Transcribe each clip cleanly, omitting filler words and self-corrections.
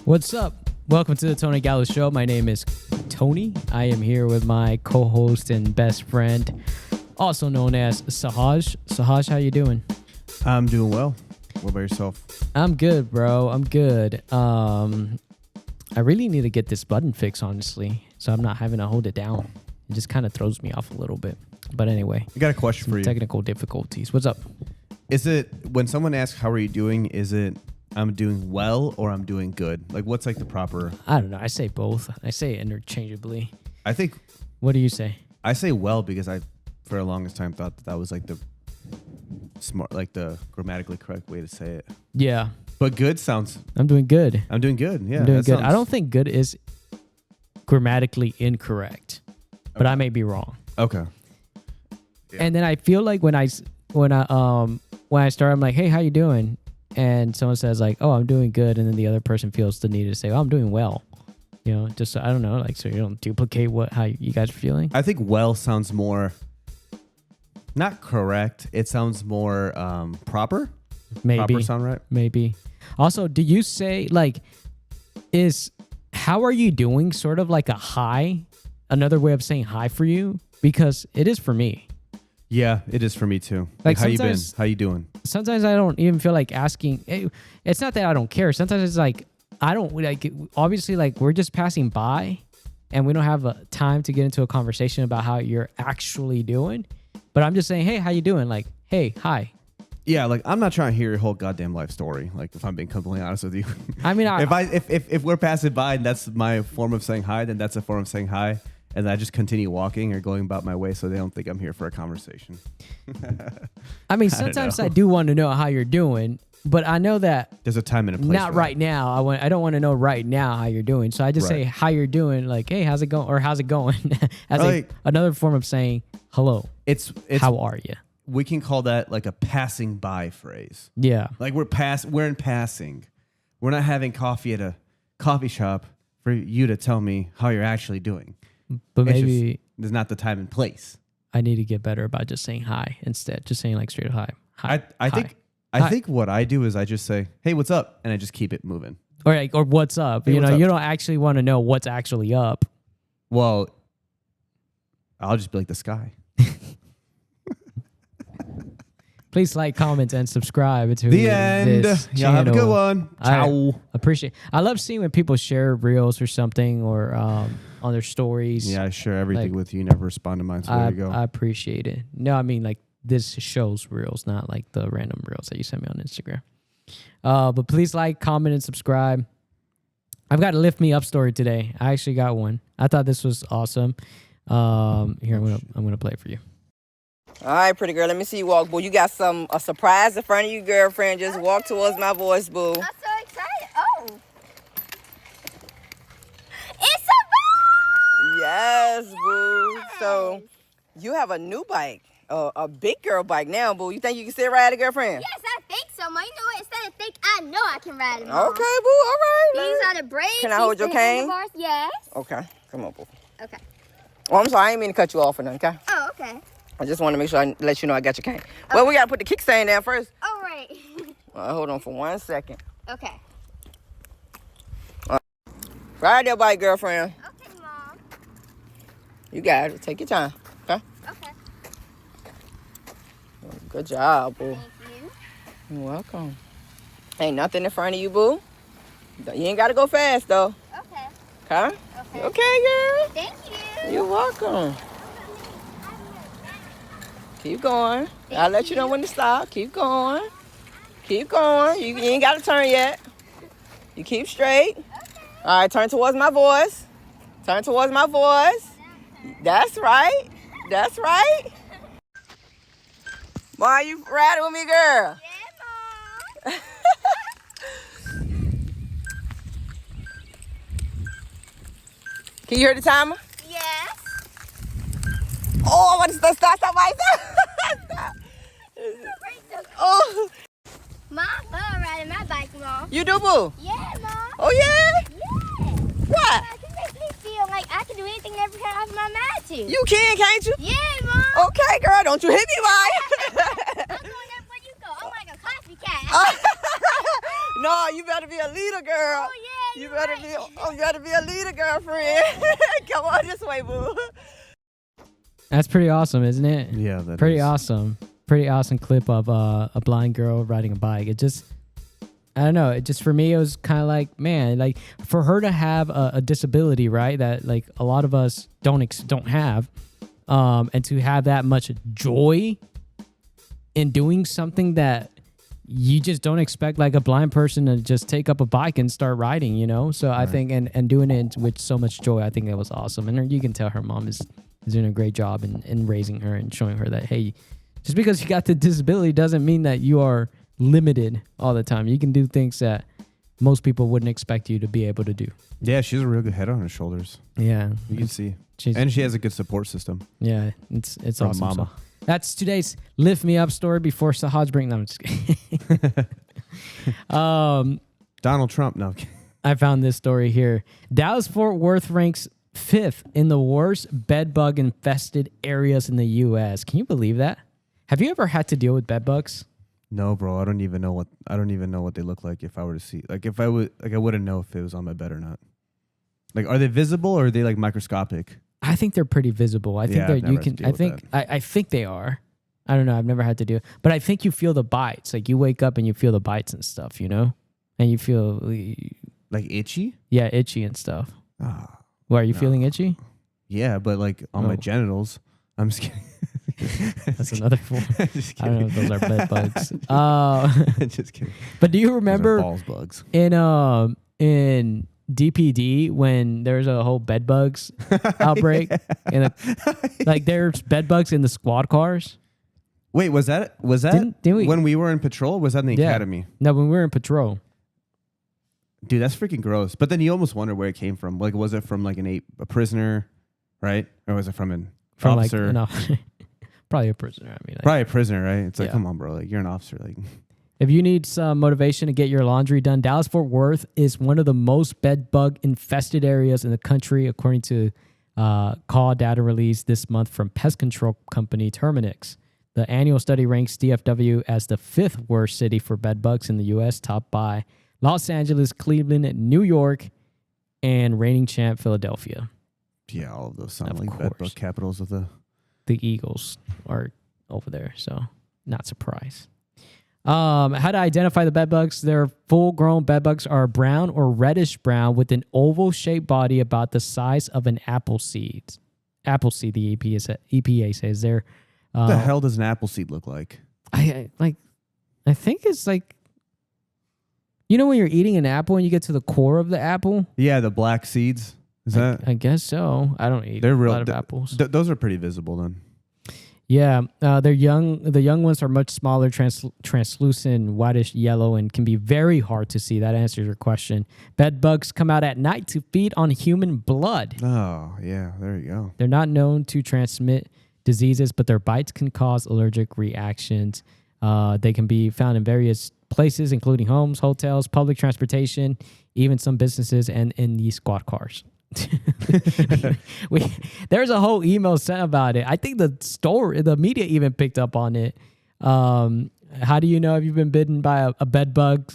What's up? Welcome to the Tony Gallo Show. My name is Tony. I am here with my co-host and best friend, also known as Sahaj. Sahaj, how you doing? I'm doing well. What about yourself? I'm good, bro. I'm good. I really need to get this button fixed, honestly, so I'm not having to hold it down. It just kind of throws me off a little bit. But anyway, I got a question for you. Technical difficulties. What's up? Is it when someone asks how are you doing? Is it I'm doing well or I'm doing good? Like what's like the proper? I don't know. I say both. I say interchangeably. I think. What do you say? I say well because I, for the longest time, thought that was like the smart, like the grammatically correct way to say it. Yeah. But good sounds. I'm doing good. I'm doing good. Yeah. I'm doing good. I don't think good is grammatically incorrect, but I may be wrong. Okay. Yeah. And then I feel like when I start, I'm like, hey, how you doing? And someone says like, oh, I'm doing good. And then the other person feels the need to say, oh, I'm doing well. You know, just, I don't know, like, so you don't duplicate how you guys are feeling. I think well sounds more, not correct. It sounds more proper. Maybe. Proper sound right? Maybe. Also, do you say like, is how are you doing sort of like a hi? Another way of saying hi for you? Because it is for me. Yeah, it is for me too. Like how you been? How you doing? Sometimes I don't even feel like asking. It's not that I don't care. Sometimes it's like I don't like. Obviously, like we're just passing by, and we don't have a time to get into a conversation about how you're actually doing. But I'm just saying, hey, how you doing? Like, hey, hi. Yeah, like I'm not trying to hear your whole goddamn life story. Like, if I'm being completely honest with you. I mean, if we're passing by and that's my form of saying hi, then that's a form of saying hi. And I just continue walking or going about my way so they don't think I'm here for a conversation. I mean, sometimes I do want to know how you're doing, but I know that there's a time and a place. Not right now. I don't want to know right now how you're doing. So I just say how you're doing, like, hey, how's it going? Or how's it going? As another form of saying hello. It's how are you? We can call that like a passing by phrase. Yeah. Like we're in passing. We're not having coffee at a coffee shop for you to tell me how you're actually doing. But maybe there's not the time and place. I need to get better about just saying hi instead. Just saying like straight hi. Hi. I think what I do is I just say, hey, what's up? And I just keep it moving. Or what's up? Hey, you don't actually want to know what's actually up. Well, I'll just be like the sky. Please like, comment, and subscribe to the end. This Y'all have a good one. Ciao. I love seeing when people share reels or something or on their stories. Yeah, I share everything with you. You never respond to mine, so there you go. I appreciate it. No, I mean like this show's reels, not like the random reels that you send me on Instagram. But please like, comment, and subscribe. I've got a Lift Me Up story today. I actually got one. I thought this was awesome. Here, I'm gonna play it for you. All right, pretty girl. Let me see you walk, boo. You got a surprise in front of you, girlfriend. Just walk towards my voice, boo. I'm so excited. Oh. It's a bike! Yes, boo. So, you have a new bike. A big girl bike now, boo. You think you can still ride it, girlfriend? Yes, I think so, Mom. You know what? Instead of think, I know I can ride it, Mom. Okay, boo. All right. These are the brakes. Can I hold your cane? Yes. Okay. Come on, boo. Okay. Oh, I'm sorry. I ain't mean to cut you off or nothing, okay? Oh, okay. I just want to make sure I let you know I got your cane. Okay. Well, we got to put the kickstand down first. All right. Hold on for 1 second. Okay. Ride that bike, girlfriend. Okay, Mom. You got it. Take your time, okay? Okay. Good job, boo. Thank you. You're welcome. Ain't nothing in front of you, boo. You ain't got to go fast, though. Okay. Okay? Okay. Okay, girl. Thank you. You're welcome. Keep going. I'll let you know when to stop. Keep going. Keep going. You ain't got to turn yet. You keep straight. Okay. All right, turn towards my voice. Turn towards my voice. That's right. That's right. Why you riding with me, girl? Yeah, Mom. Can you hear the timer? Yes. Oh, I want to stop right there. Oh. Mom, I love riding my bike, Mom. You do, boo? Yeah, Mom. Oh, yeah? Yeah. What? It makes me feel like I can do anything and everything off my mind to. You can, can't you? Yeah, Mom. Okay, girl, don't you hit me, right? I'm going everywhere you go. I'm like a copycat. No, you better be a leader, girl. Oh, yeah, You better be a leader, girlfriend. Come on this way, boo. That's pretty awesome, isn't it? Yeah, that Pretty is. awesome. Pretty awesome clip of a blind girl riding a bike. It just, I don't know. It just, for me, it was kind of like, man, like for her to have a disability, right? That like a lot of us don't have, and to have that much joy in doing something that you just don't expect like a blind person to just take up a bike and start riding, you know? So I think, and doing it with so much joy, I think it was awesome. And you can tell her mom is doing a great job in raising her and showing her that, hey, just because you got the disability doesn't mean that you are limited all the time. You can do things that most people wouldn't expect you to be able to do. Yeah, she's a real good head on her shoulders. Yeah. You can see. She's, And she has a good support system. yeah, it's From awesome. mama. So that's today's Lift Me Up story before Sahaj brings. No, I'm just kidding. Donald Trump. No. I'm kidding. I found this story here. Dallas-Fort Worth ranks 5th in the worst bed bug infested areas in the U.S. Can you believe that? Have you ever had to deal with bed bugs? No, bro. I don't even know what they look like. If I were to see, like, if I would, like, I wouldn't know if it was on my bed or not. Like, are they visible or are they like microscopic? I think they're pretty visible. I think Yeah, I've they're you never had can. to deal I with think I think they are. I don't know. I've never had to do it, but I think you feel the bites. Like you wake up and you feel the bites and stuff. You know, and you feel Like itchy? itchy and stuff. Ah, Why are you feeling itchy? yeah, but like on my Oh. genitals. I'm just kidding. That's another form. Just I don't know kidding. if those are bed bugs. Just kidding. But do you Those are remember balls bugs? in DPD when there's a whole bed bugs outbreak and like there's bed bugs in the squad cars? Wait, was that Didn't we- when we were in patrol? Or was that in the Yeah. academy? No, when we were in patrol. Dude, that's freaking gross. But then you almost wonder where it came from. Like, was it from like a prisoner, right? Or was it from an From officer? like no, probably a prisoner. I mean, like, Probably a prisoner, right? It's like, Yeah. come on, bro. Like, you're an officer. Like, if you need some motivation to get your laundry done, Dallas-Fort Worth is one of the most bed bug infested areas in the country, according to call data released this month from pest control company Terminix. The annual study ranks DFW as the 5th worst city for bed bugs in the U.S., topped by Los Angeles, Cleveland, New York, and reigning champ Philadelphia. yeah, all of those sound Of like bed course. bug capitals of the. The Eagles are over there, so not surprised. How to identify the bed bugs? Their full-grown bed bugs are brown or reddish brown with an oval-shaped body about the size of an apple seed. Apple seed, the EPA says. They're What the hell does an apple seed look like? I think it's like, you know when you're eating an apple and you get to the core of the apple? Yeah, the black seeds. Is that? I guess so. I don't eat They're a real. lot of apples. Those are pretty visible then. Yeah, they're young. The young ones are much smaller, translucent, whitish yellow, and can be very hard to see. That answers your question. Bed bugs come out at night to feed on human blood. Oh, yeah. There you go. They're not known to transmit diseases, but their bites can cause allergic reactions. They can be found in various places, including homes, hotels, public transportation, even some businesses, and in these squad cars. There's a whole email sent about it. I think the media even picked up on it. How do you know if you've been bitten by a bed bug?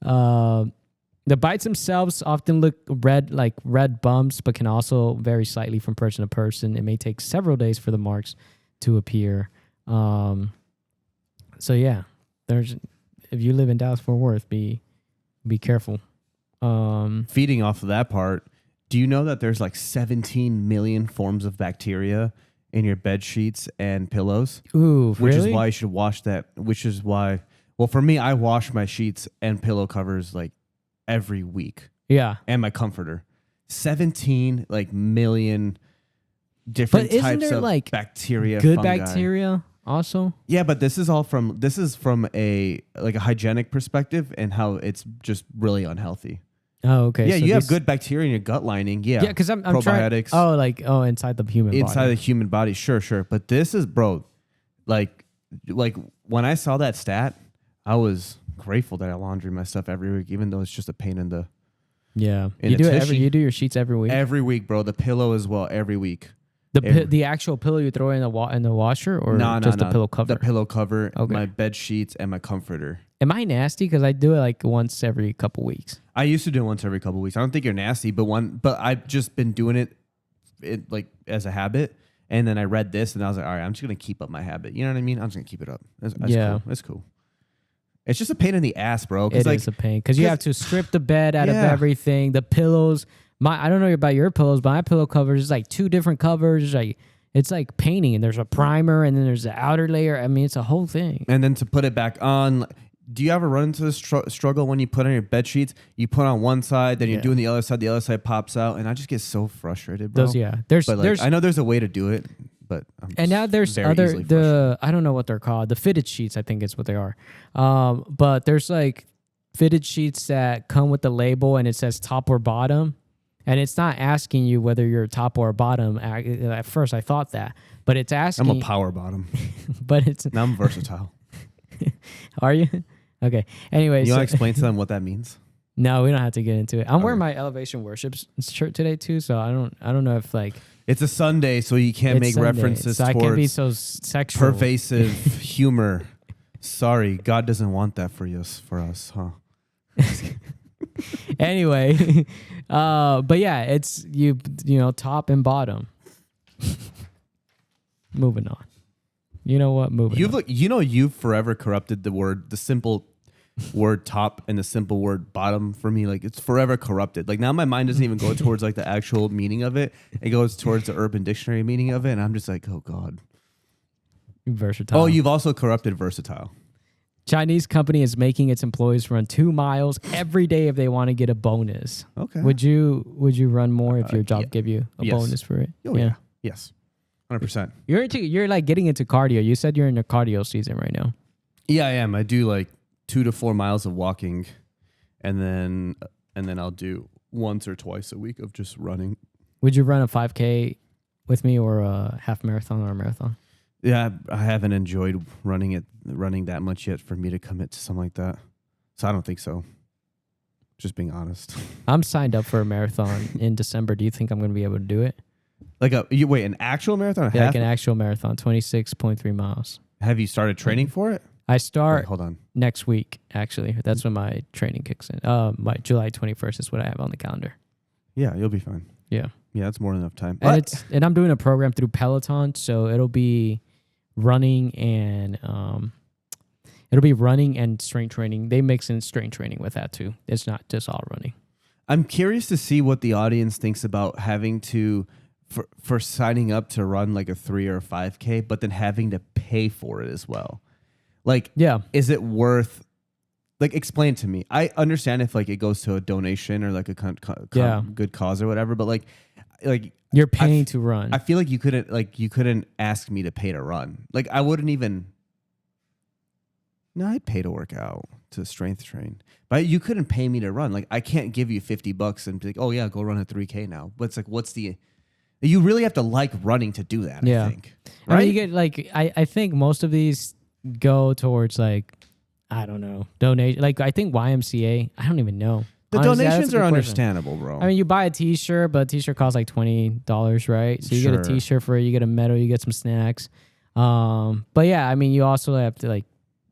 The bites themselves often look like red bumps, but can also vary slightly from person to person. It may take several days for the marks to appear. So yeah, if you live in Dallas-Fort Worth, be careful. Feeding off of that part, do you know that there's like 17 million forms of bacteria in your bed sheets and pillows? Ooh, Which really? is why you should wash that. Which is why, well, for me, I wash my sheets and pillow covers like every week, Yeah. and my comforter. 17 like million different But isn't types there, of like, bacteria. Good fungi. bacteria also? Yeah, but this is from a hygienic perspective and how it's just really unhealthy. Oh, okay. Yeah, so you have these- good bacteria in your gut lining. Yeah, Yeah, because I'm trying. probiotics. Oh, inside the human Inside body. the human body, sure. But this is, bro, like when I saw that stat, I was grateful that I laundry my stuff every week, even though it's just a pain in the Yeah, in you a do it tissue. you do your sheets every week. every week, bro. The pillow as well, every week. The actual pillow you throw in the washer, or just the pillow cover? The pillow cover, Okay. my bed sheets, and my comforter. Am I nasty? Because I do it like once every couple weeks. I used to do it once every couple of weeks. I don't think you're nasty, but I've just been doing it like as a habit. And then I read this and I was like, all right, I'm just gonna keep up my habit. You know what I mean? I'm just gonna keep it up. That's cool. That's cool. It's just a pain in the ass, bro. It is a pain because you have to strip the bed out of everything. The pillows. I don't know about your pillows, but my pillow covers is like 2 different covers. Like it's like painting, and there's a primer, and then there's the outer layer. I mean, it's a whole thing. And then to put it back on. Do you ever run into this struggle when you put on your bed sheets? You put on one side, then you're doing the other side pops out, and I just get so frustrated, bro. There's I know there's a way to do it, but now there's I don't know what they're called. The fitted sheets, I think is what they are. But there's like fitted sheets that come with the label and it says top or bottom, and it's not asking you whether you're top or bottom. At first, I thought that, but it's asking. I'm a power bottom, but now I'm versatile. Are you? Okay. Anyways, you want to explain to them what that means? No, we don't have to get into it. I'm wearing my Elevation Worship shirt today too, so I don't know if like it's a Sunday, so you can't make references so towards I can't be so sexual. Pervasive humor. Sorry, God doesn't want that for us, huh? Anyway, but yeah, it's you know, top and bottom. Moving on. You know what? You've forever corrupted the simple word top and the simple word bottom for me. Like it's forever corrupted. Like now my mind doesn't even go towards like the actual meaning of it. It goes towards the Urban Dictionary meaning of it. And I'm just like, oh God. Versatile. Oh, you've also corrupted versatile. Chinese company is making its employees run 2 miles every day if they want to get a bonus. Okay. Would you run more if your job gave you a bonus for it? Oh, yeah. Yes. 100%. You're like getting into cardio. You said you're in a cardio season right now. Yeah, I am. I do like 2 to 4 miles of walking, and then I'll do once or twice a week of just running. Would you run a 5K with me, or a half marathon, or a marathon? Yeah, I haven't enjoyed running that much yet for me to commit to something like that. So I don't think so. Just being honest. I'm signed up for a marathon in December. Do you think I'm going to be able to do it? Like an actual marathon? Yeah, like an actual marathon, 26.3 miles. Have you started training for it? I start hold on. next week, actually. That's when my training kicks in. My July 21st is what I have on the calendar. Yeah, you'll be fine. Yeah. Yeah, that's more than enough time. And I'm doing a program through Peloton, so it'll be running and strength training. They mix in strength training with that too. It's not just all running. I'm curious to see what the audience thinks about having to for signing up to run like a 3 or a 5K, but then having to pay for it as well. Like, is it worth? Like, explain to me. I understand if like it goes to a donation or like a good cause or whatever, but like you're paying to run. I feel like you couldn't ask me to pay to run. Like I wouldn't even. No, I'd pay to work out, to strength train, but you couldn't pay me to run. Like I can't give you $50 and be like, oh yeah, go run a 3K now. But it's like, what's the? You really have to like running to do that. Yeah. I think. Right? I mean, you get like I think most of these go towards like, I don't know, donation. Like I think YMCA. I don't even know. The honestly, donations are understandable, bro. I mean, you buy a T-shirt, but a T-shirt costs like $20, right? So you get a T-shirt for it, you get a medal, you get some snacks. But yeah, I mean, you also have to like,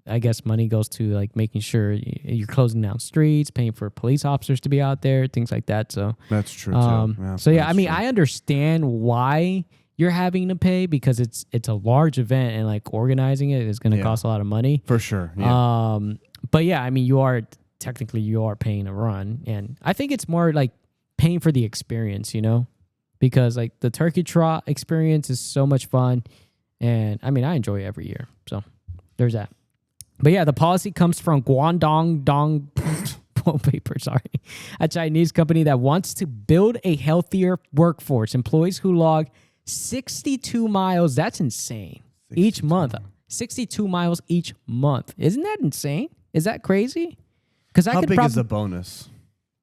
I guess money goes to like making sure you're closing down streets, paying for police officers to be out there, things like that. So that's true too. Yeah, I mean, I understand why you're having to pay because it's a large event and like organizing it is going to cost a lot of money for sure. Yeah. But yeah, I mean, you are paying to run, and I think it's more like paying for the experience, you know, because like the turkey trot experience is so much fun, and I mean, I enjoy it every year. So there's that. But yeah, the policy comes from Guangdong Paper, a Chinese company that wants to build a healthier workforce. Employees who log 62 miles, that's insane, each month. 62 miles each month. Isn't that insane? Is that crazy? Because how big is the bonus?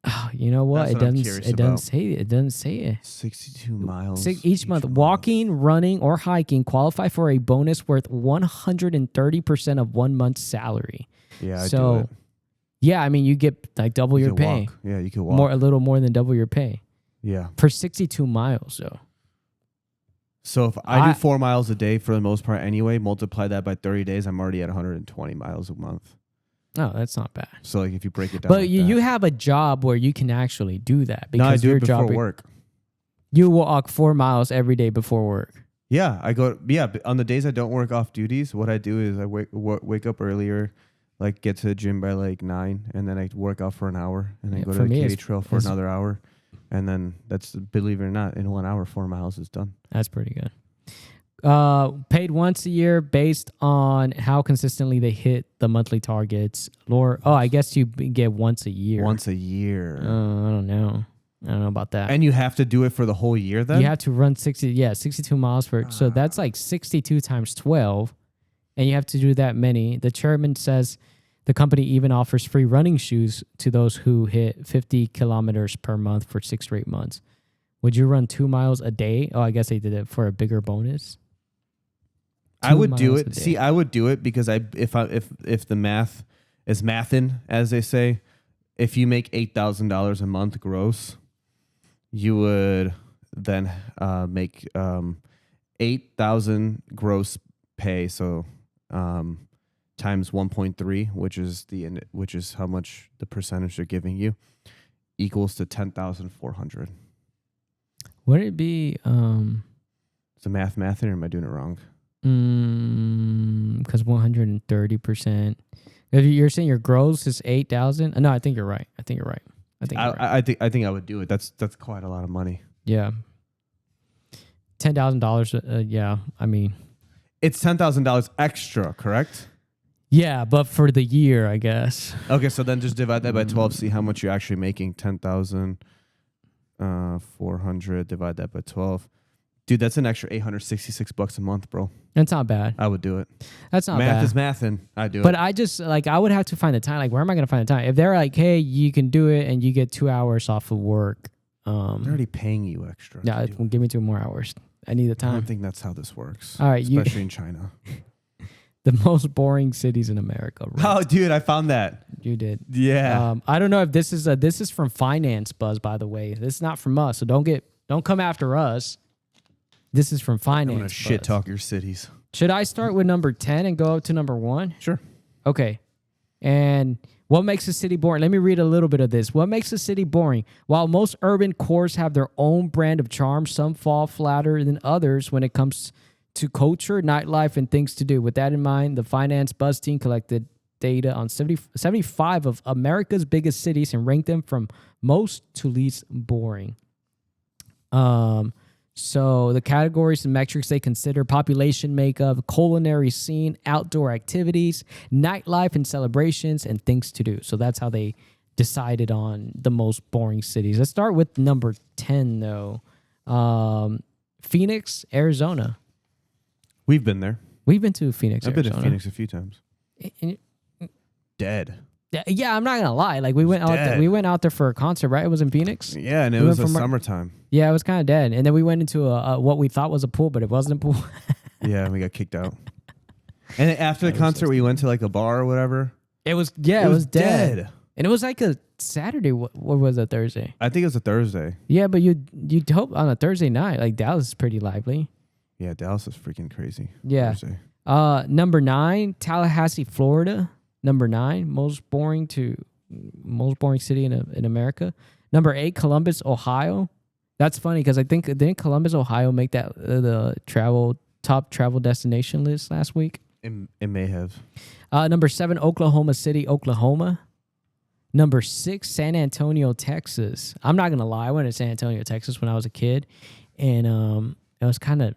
Oh, you know what? It doesn't say it. 62 miles each month. Walking, running, or hiking qualify for a bonus worth 130% of 1 month's salary. Yeah, I do it. Yeah, I mean, you get like double your pay. Walk. Yeah, you can walk. A little more than double your pay. Yeah. For 62 miles, though. So if I do 4 miles a day for the most part anyway, multiply that by 30 days, I'm already at 120 miles a month. Oh, that's not bad. So like if you break it down, But like you that. have a job where you can actually do that No, I because do your it before job work. you walk 4 miles every day before work. Yeah, I go. Yeah, but on the days I don't work off duties, what I do is I wake up earlier, like get to the gym by like 9, and then I work out for an hour, and then go to the Katy Trail for another hour, and then that's, believe it or not, in 1 hour 4 miles is done. That's pretty good. Paid once a year based on how consistently they hit the monthly targets. I guess you get once a year. Once a year. I don't know. I don't know about that. And you have to do it for the whole year then? You have to run 62 miles for so that's like 62 times 12, and you have to do that many. The chairman says the company even offers free running shoes to those who hit 50 kilometers per month for 6 straight months. Would you run 2 miles a day? Oh, I guess they did it for a bigger bonus. I would do it. See, I would do it because if the math is mathin', as they say, if you make $8,000 a month gross, you would then make 8,000 gross pay. So times 1.3, which is how much the percentage they're giving you, equals to 10,400. Would it be? Is the math or am I doing it wrong? Because 130%. If you're saying your gross is 8,000, no, I think you're right. I think you're right. I think I would do it. That's quite a lot of money. Yeah. $10,000. Yeah, I mean, it's $10,000 extra, correct? Yeah, but for the year, I guess. Okay, so then just divide that by 12. See how much you're actually making. 10,400. Divide that by 12. Dude, that's an extra $866 a month, bro. That's not bad. I would do it. That's not bad. Math is mathin'. I do it. But I just, I would have to find the time. Like, where am I going to find the time? If they're like, hey, you can do it and you get 2 hours off of work. They're already paying you extra. Yeah, give me 2 more hours. I need the time. I don't think that's how this works. All right, especially in China. The most boring cities in America. Oh, dude, I found that. You did. Yeah. I don't know if this is from Finance Buzz, by the way. This is not from us, so don't come after us. This is from Finance. I'm gonna shit talk your cities. Should I start with number 10 and go up to number 1? Sure. Okay. And what makes a city boring? Let me read a little bit of this. What makes a city boring? While most urban cores have their own brand of charm, some fall flatter than others when it comes to culture, nightlife, and things to do. With that in mind, the Finance Buzz team collected data on 75 of America's biggest cities and ranked them from most to least boring. So the categories and metrics they consider: population makeup, culinary scene, outdoor activities, nightlife and celebrations, and things to do. So that's how they decided on the most boring cities. Let's start with number 10, though. Phoenix, Arizona. We've been there. We've been to Phoenix, I've Arizona. been to Phoenix a few times. Dead. Yeah, I'm not gonna lie. Like we went out there for a concert, right? It was in Phoenix. Yeah, and it was a summertime. Yeah, it was kind of dead. And then we went into a what we thought was a pool, but it wasn't a pool. Yeah, and we got kicked out. And then after the concert, we went to like a bar or whatever. It was dead. And it was like a Saturday. What was it? Thursday? I think it was a Thursday. Yeah, but you'd hope on a Thursday night. Like Dallas is pretty lively. Yeah, Dallas is freaking crazy. Yeah. Thursday. Number 9, Tallahassee, Florida. Number 9, most boring city in America. Number 8, Columbus, Ohio. That's funny because I think didn't Columbus, Ohio make that the top travel destination list last week? It may have. Number 7, Oklahoma City, Oklahoma. Number 6, San Antonio, Texas. I'm not gonna lie, I went to San Antonio, Texas when I was a kid, and it was kind of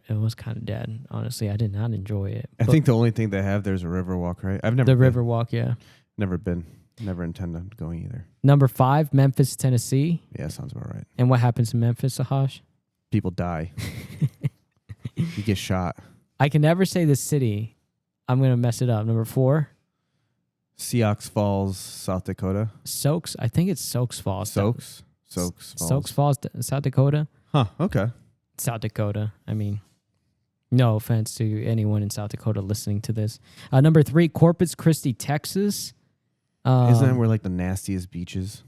dead. Honestly, I did not enjoy it. I think the only thing they have there is a river walk, right? I've never the been. river walk, yeah. Never been. Never intend on going either. Number 5, Memphis, Tennessee. Yeah, sounds about right. And what happens in Memphis, Sahash? People die. You get shot. I can never say the city. I'm gonna mess it up. Number 4, Sioux Falls, South Dakota. Soaks. I think it's Soaks Falls. Soaks Falls. Soaks Falls, South Dakota. Huh. Okay. South Dakota. I mean, no offense to anyone in South Dakota listening to this. Number 3, Corpus Christi, Texas. Isn't that where like the nastiest beaches?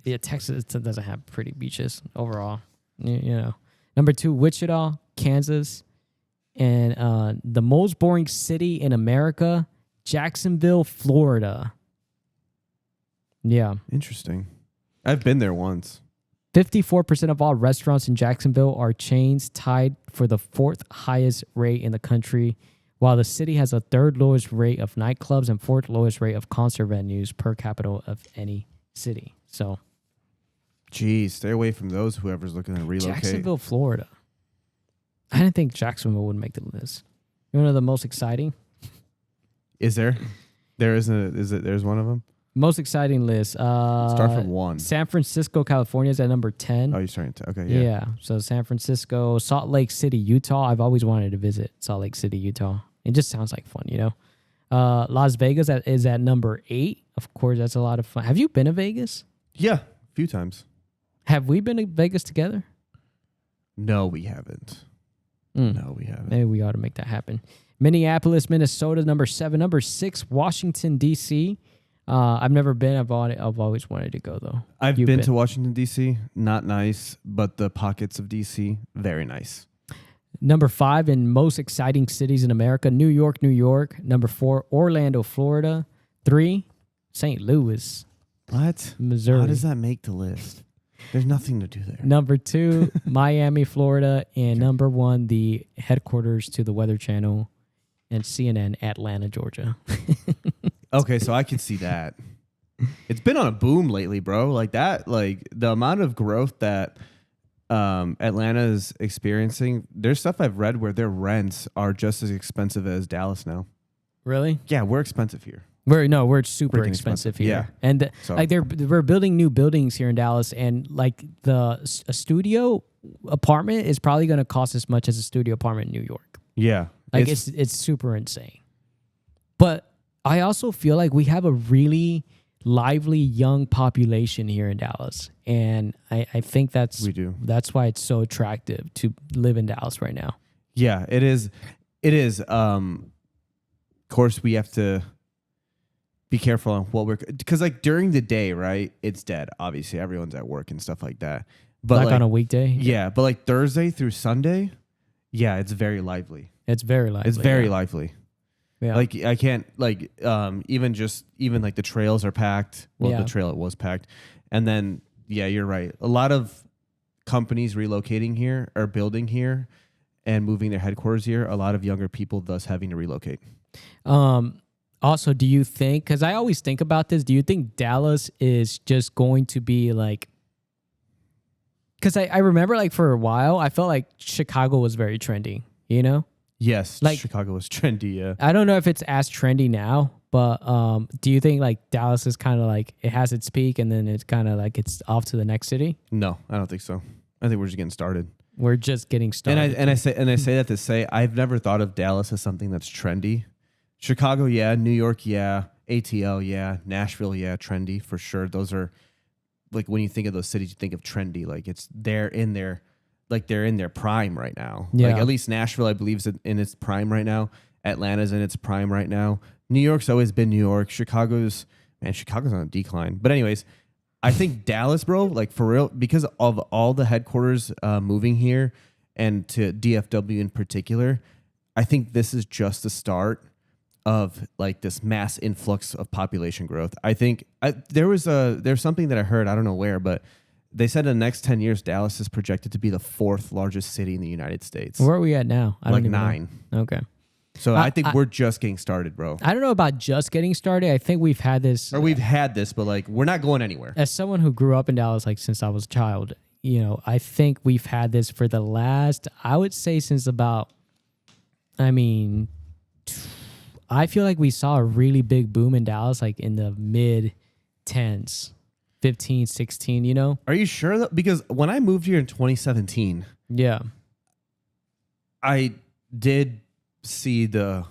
Yeah, Texas doesn't have pretty beaches overall. You know. Number 2, Wichita, Kansas. And the most boring city in America, Jacksonville, Florida. Yeah. Interesting. I've been there once. 54% of all restaurants in Jacksonville are chains, tied for the 4th highest rate in the country, while the city has a 3rd lowest rate of nightclubs and 4th lowest rate of concert venues per capita of any city. So, geez, stay away from those, whoever's looking to relocate. Jacksonville, Florida. I didn't think Jacksonville would make the list. You know the most exciting? Is there? There's one of them? Most exciting list. Start from 1. San Francisco, California is at number 10. Oh, you're starting to. Okay, yeah. Yeah. So San Francisco, Salt Lake City, Utah. I've always wanted to visit Salt Lake City, Utah. It just sounds like fun, you know. Las Vegas is at number 8. Of course, that's a lot of fun. Have you been to Vegas? Yeah, a few times. Have we been to Vegas together? No, we haven't. No, we haven't. Maybe we ought to make that happen. Minneapolis, Minnesota, number 7. Number 6, Washington, D.C. I've never been. I've always wanted to go, though. I've been to Washington, D.C. Not nice, but the pockets of D.C., very nice. Number 5 in most exciting cities in America, New York, New York. Number 4, Orlando, Florida. 3, St. Louis. What? Missouri. How does that make the list? There's nothing to do there. Number 2, Miami, Florida. And number 1, the headquarters to the Weather Channel and CNN, Atlanta, Georgia. Okay, so I can see that. It's been on a boom lately, bro. Like that, like the amount of growth that Atlanta is experiencing. There's stuff I've read where their rents are just as expensive as Dallas now. Really? Yeah, we're expensive here. We're super Freaking expensive here. Yeah. And So- like we're building new buildings here in Dallas, and like a studio apartment is probably going to cost as much as a studio apartment in New York. Yeah, Like it's super insane. But I also feel like we have a really lively young population here in Dallas, and I think we do. That's why it's so attractive to live in Dallas right now. Yeah, it is. It is. Of course, we have to be careful on what because like during the day, right? It's dead. Obviously, everyone's at work and stuff like that. But like on a weekday. Yeah, but like Thursday through Sunday, yeah, it's very lively. It's very lively. It's very yeah. lively. Yeah. Like I can't like even like the trails are packed. Well, the trail it was packed, and then yeah, you're right. A lot of companies relocating here or building here and moving their headquarters here. A lot of younger people thus having to relocate. Also, do you think? Because I always think about this. Do you think Dallas is just going to be like? Because I remember like for a while I felt like Chicago was very trendy. You know. Yes, like Chicago was trendy. Yeah, I don't know if it's as trendy now, but do you think like Dallas is kind of like it has its peak and then it's kind of like it's off to the next city? No, I don't think so. I think we're just getting started. We're just getting started. And I say that to say I've never thought of Dallas as something that's trendy. Chicago, yeah. New York, yeah. ATL, yeah. Nashville, yeah. Trendy for sure. Those are like when you think of those cities, you think of trendy. Like they're in their prime right now. Yeah. Like at least Nashville, I believe, is in its prime right now. Atlanta's in its prime right now. New York's always been New York. Chicago's on a decline. But anyways, I think Dallas, bro, like for real, because of all the headquarters moving here and to DFW in particular, I think this is just the start of like this mass influx of population growth. I think there's something that I heard, I don't know where, but they said in the next 10 years, Dallas is projected to be the 4th largest city in the United States. Where are we at now? I don't even 9. know. Okay. So I think we're just getting started, bro. I don't know about just getting started. I think we've had this. Or we've had this, but like we're not going anywhere. As someone who grew up in Dallas, like since I was a child, you know, I think we've had this for the last, I would say since about, I feel like we saw a really big boom in Dallas, like in the mid 10s. 15, 16, you know? Are you sure that? Because when I moved here in 2017, yeah, I did see a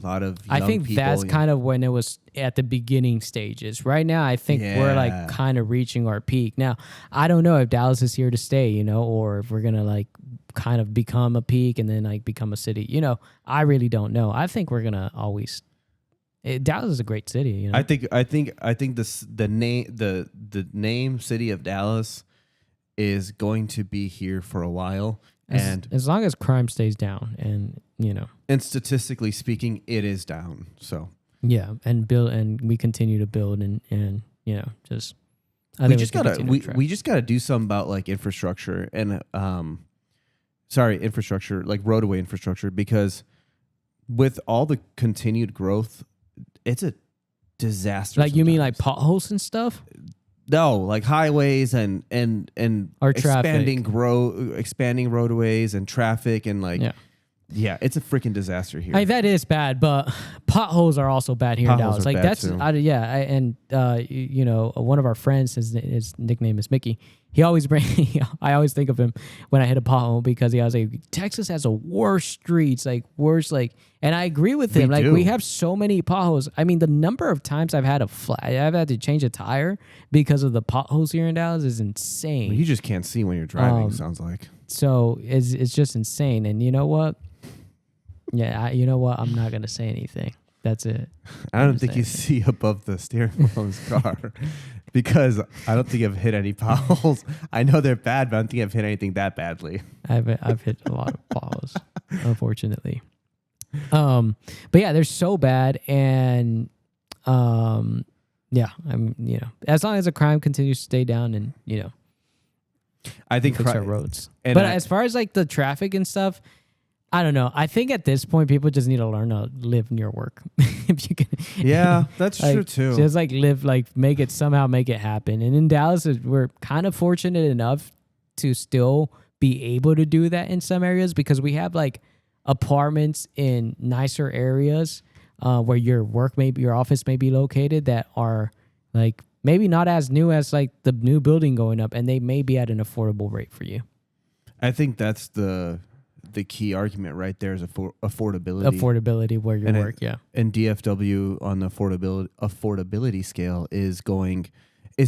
lot of young I think people, that's kind of when it was at the beginning stages. Right now, I think we're like kind of reaching our peak. Now, I don't know if Dallas is here to stay, you know, or if we're going to like kind of become a peak and then like become a city. You know, I really don't know. I think we're going to always Dallas is a great city. You know? I think the name city of Dallas is going to be here for a while, and as long as crime stays down and And statistically speaking, it is down. So yeah, and we continue to build and just we just gotta do something about like infrastructure and infrastructure, like roadway infrastructure, because with all the continued growth, it's a disaster. Like, you mean like potholes and stuff? No, like highways and or expanding roadways and traffic and like yeah, it's a freaking disaster here. That is bad, but potholes are also bad here in Dallas. Like that's too. One of our friends, his nickname is Mickey. He always I always think of him when I hit a pothole because he was like, Texas has a worse streets, like worse, like, and I agree with him. We have so many potholes. I mean, the number of times I've had to change a tire because of the potholes here in Dallas is insane. You just can't see when you're driving. Sounds like. So it's just insane. And you know what? Yeah, you know what? I'm not gonna say anything. That's it. I don't think you see above the steering wheel of his car because I don't think I've hit any potholes. I know they're bad, but I don't think I've hit anything that badly. I've hit a lot of potholes, unfortunately. But yeah, they're so bad, and as long as the crime continues to stay down, and I think fix our roads. But as far as like the traffic and stuff, I don't know. I think at this point, people just need to learn to live near work. If you can, yeah, that's true too. Just like live, like make it happen. And in Dallas, we're kind of fortunate enough to still be able to do that in some areas because we have like apartments in nicer areas where your office may be located that are like maybe not as new as like the new building going up, and they may be at an affordable rate for you. I think that's the key argument right there is affordability. Affordability where you work, yeah. And DFW on the affordability scale is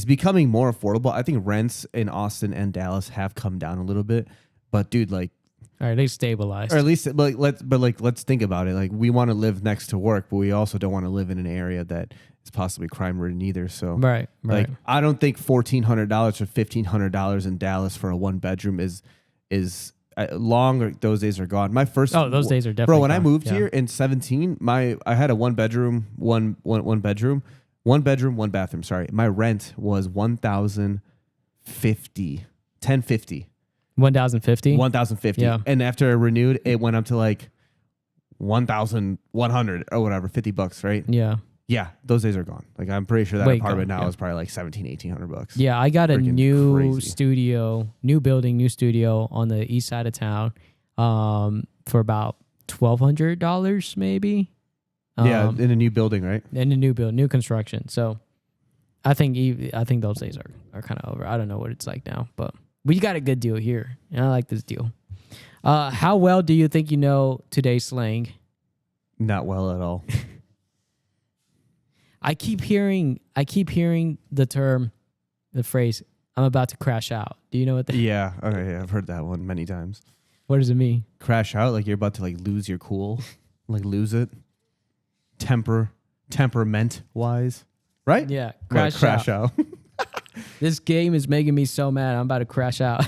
becoming more affordable. I think rents in Austin and Dallas have come down a little bit, but dude, like, all right, they stabilized. Or at least, let's think about it. Like, we want to live next to work, but we also don't want to live in an area that is possibly crime ridden either. So, right. Like, I don't think $1,400 or $1,500 in Dallas for a 1-bedroom is long. Those days are gone. My first those days are definitely bro. When gone. I moved here in 2017, I had a 1-bedroom, one bathroom. Sorry, my rent was $1,050. $1,050. $1,050. Yeah. And after I renewed, it went up to like $1,100 or whatever, $50, right? Yeah. Yeah, those days are gone. Like, I'm pretty sure that apartment now is probably like $1,700-$1,800. Yeah, I got a new crazy. new studio on the east side of town for about $1,200 maybe. Yeah, in a new building, right? In a new construction. So I think those days are kind of over. I don't know what it's like now, but we got a good deal here, and I like this deal. How well do you think you know today's slang? Not well at all. I keep hearing the phrase, I'm about to crash out. Do you know what that is? Yeah. Okay. Yeah, I've heard that one many times. What does it mean? Crash out, like you're about to like lose your cool, like lose it. Temperament wise, right? Yeah. Crash out. This game is making me so mad. I'm about to crash out.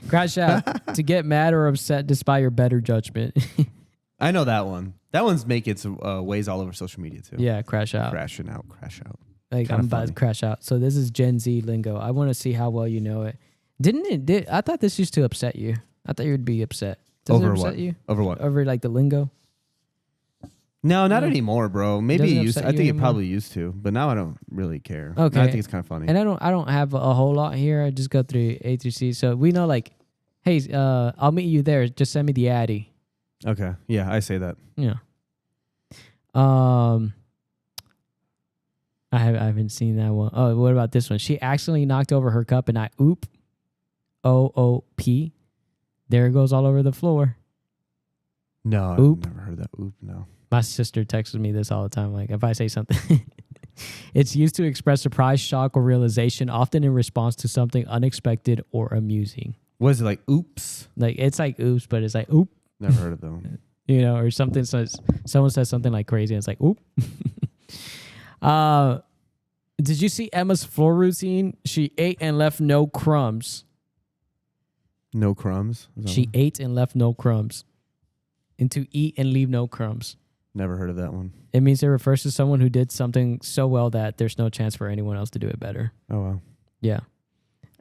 Crash out to get mad or upset despite your better judgment. I know that one. That one's make its ways all over social media too. Yeah, crash out. Crash out. Like, I'm about to crash out. So this is Gen Z lingo. I want to see how well you know it. I thought this used to upset you. I thought you would be upset. Does over it upset what? you? Over what? Over like the lingo? No, not anymore, bro. Maybe it used. I think anymore? it probably used to, but now I don't really care. Okay. I think it's kind of funny. And I don't have a whole lot here. I just go through A through C. So we know like, hey, I'll meet you there. Just send me the Addy. Okay. Yeah, I say that. Yeah. I haven't seen that one. Oh, what about this one? She accidentally knocked over her cup and I oop. OOP. There it goes all over the floor. No, Oop. I've never heard that. Oop, no. My sister texts me this all the time. Like, if I say something, it's used to express surprise, shock, or realization, often in response to something unexpected or amusing. What is it, like oops? Like, it's like oops, but it's like oop. Never heard of them. Or something says, someone says something like crazy and it's like oop. Did you see Emma's floor routine? She ate and left no crumbs. No crumbs? She ate and left no crumbs. and to eat and leave no crumbs. Never heard of that one. It means it refers to someone who did something so well that there's no chance for anyone else to do it better. Oh, wow. Yeah.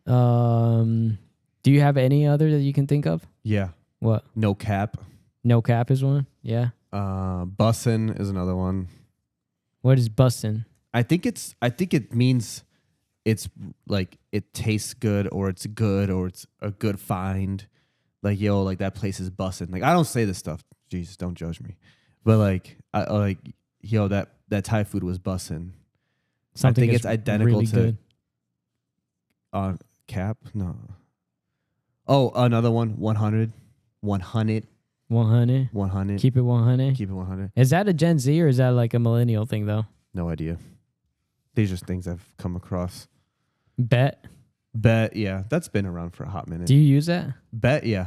Do you have any other that you can think of? Yeah. What? No cap. No cap is one? Yeah. Bussin' is another one. What is bussin'? I think it means it's like it tastes good or it's a good find. Like, yo, like that place is bussin'. Like, I don't say this stuff. Jesus, don't judge me. But like, yo, that Thai food was bussin'. Something I think it's identical really to cap. No. Oh, another one. 100. 100. 100. 100. Keep it 100. Keep it 100. Is that a Gen Z or is that like a millennial thing though? No idea. These are things I've come across. Bet. Yeah. That's been around for a hot minute. Do you use that? Bet, yeah.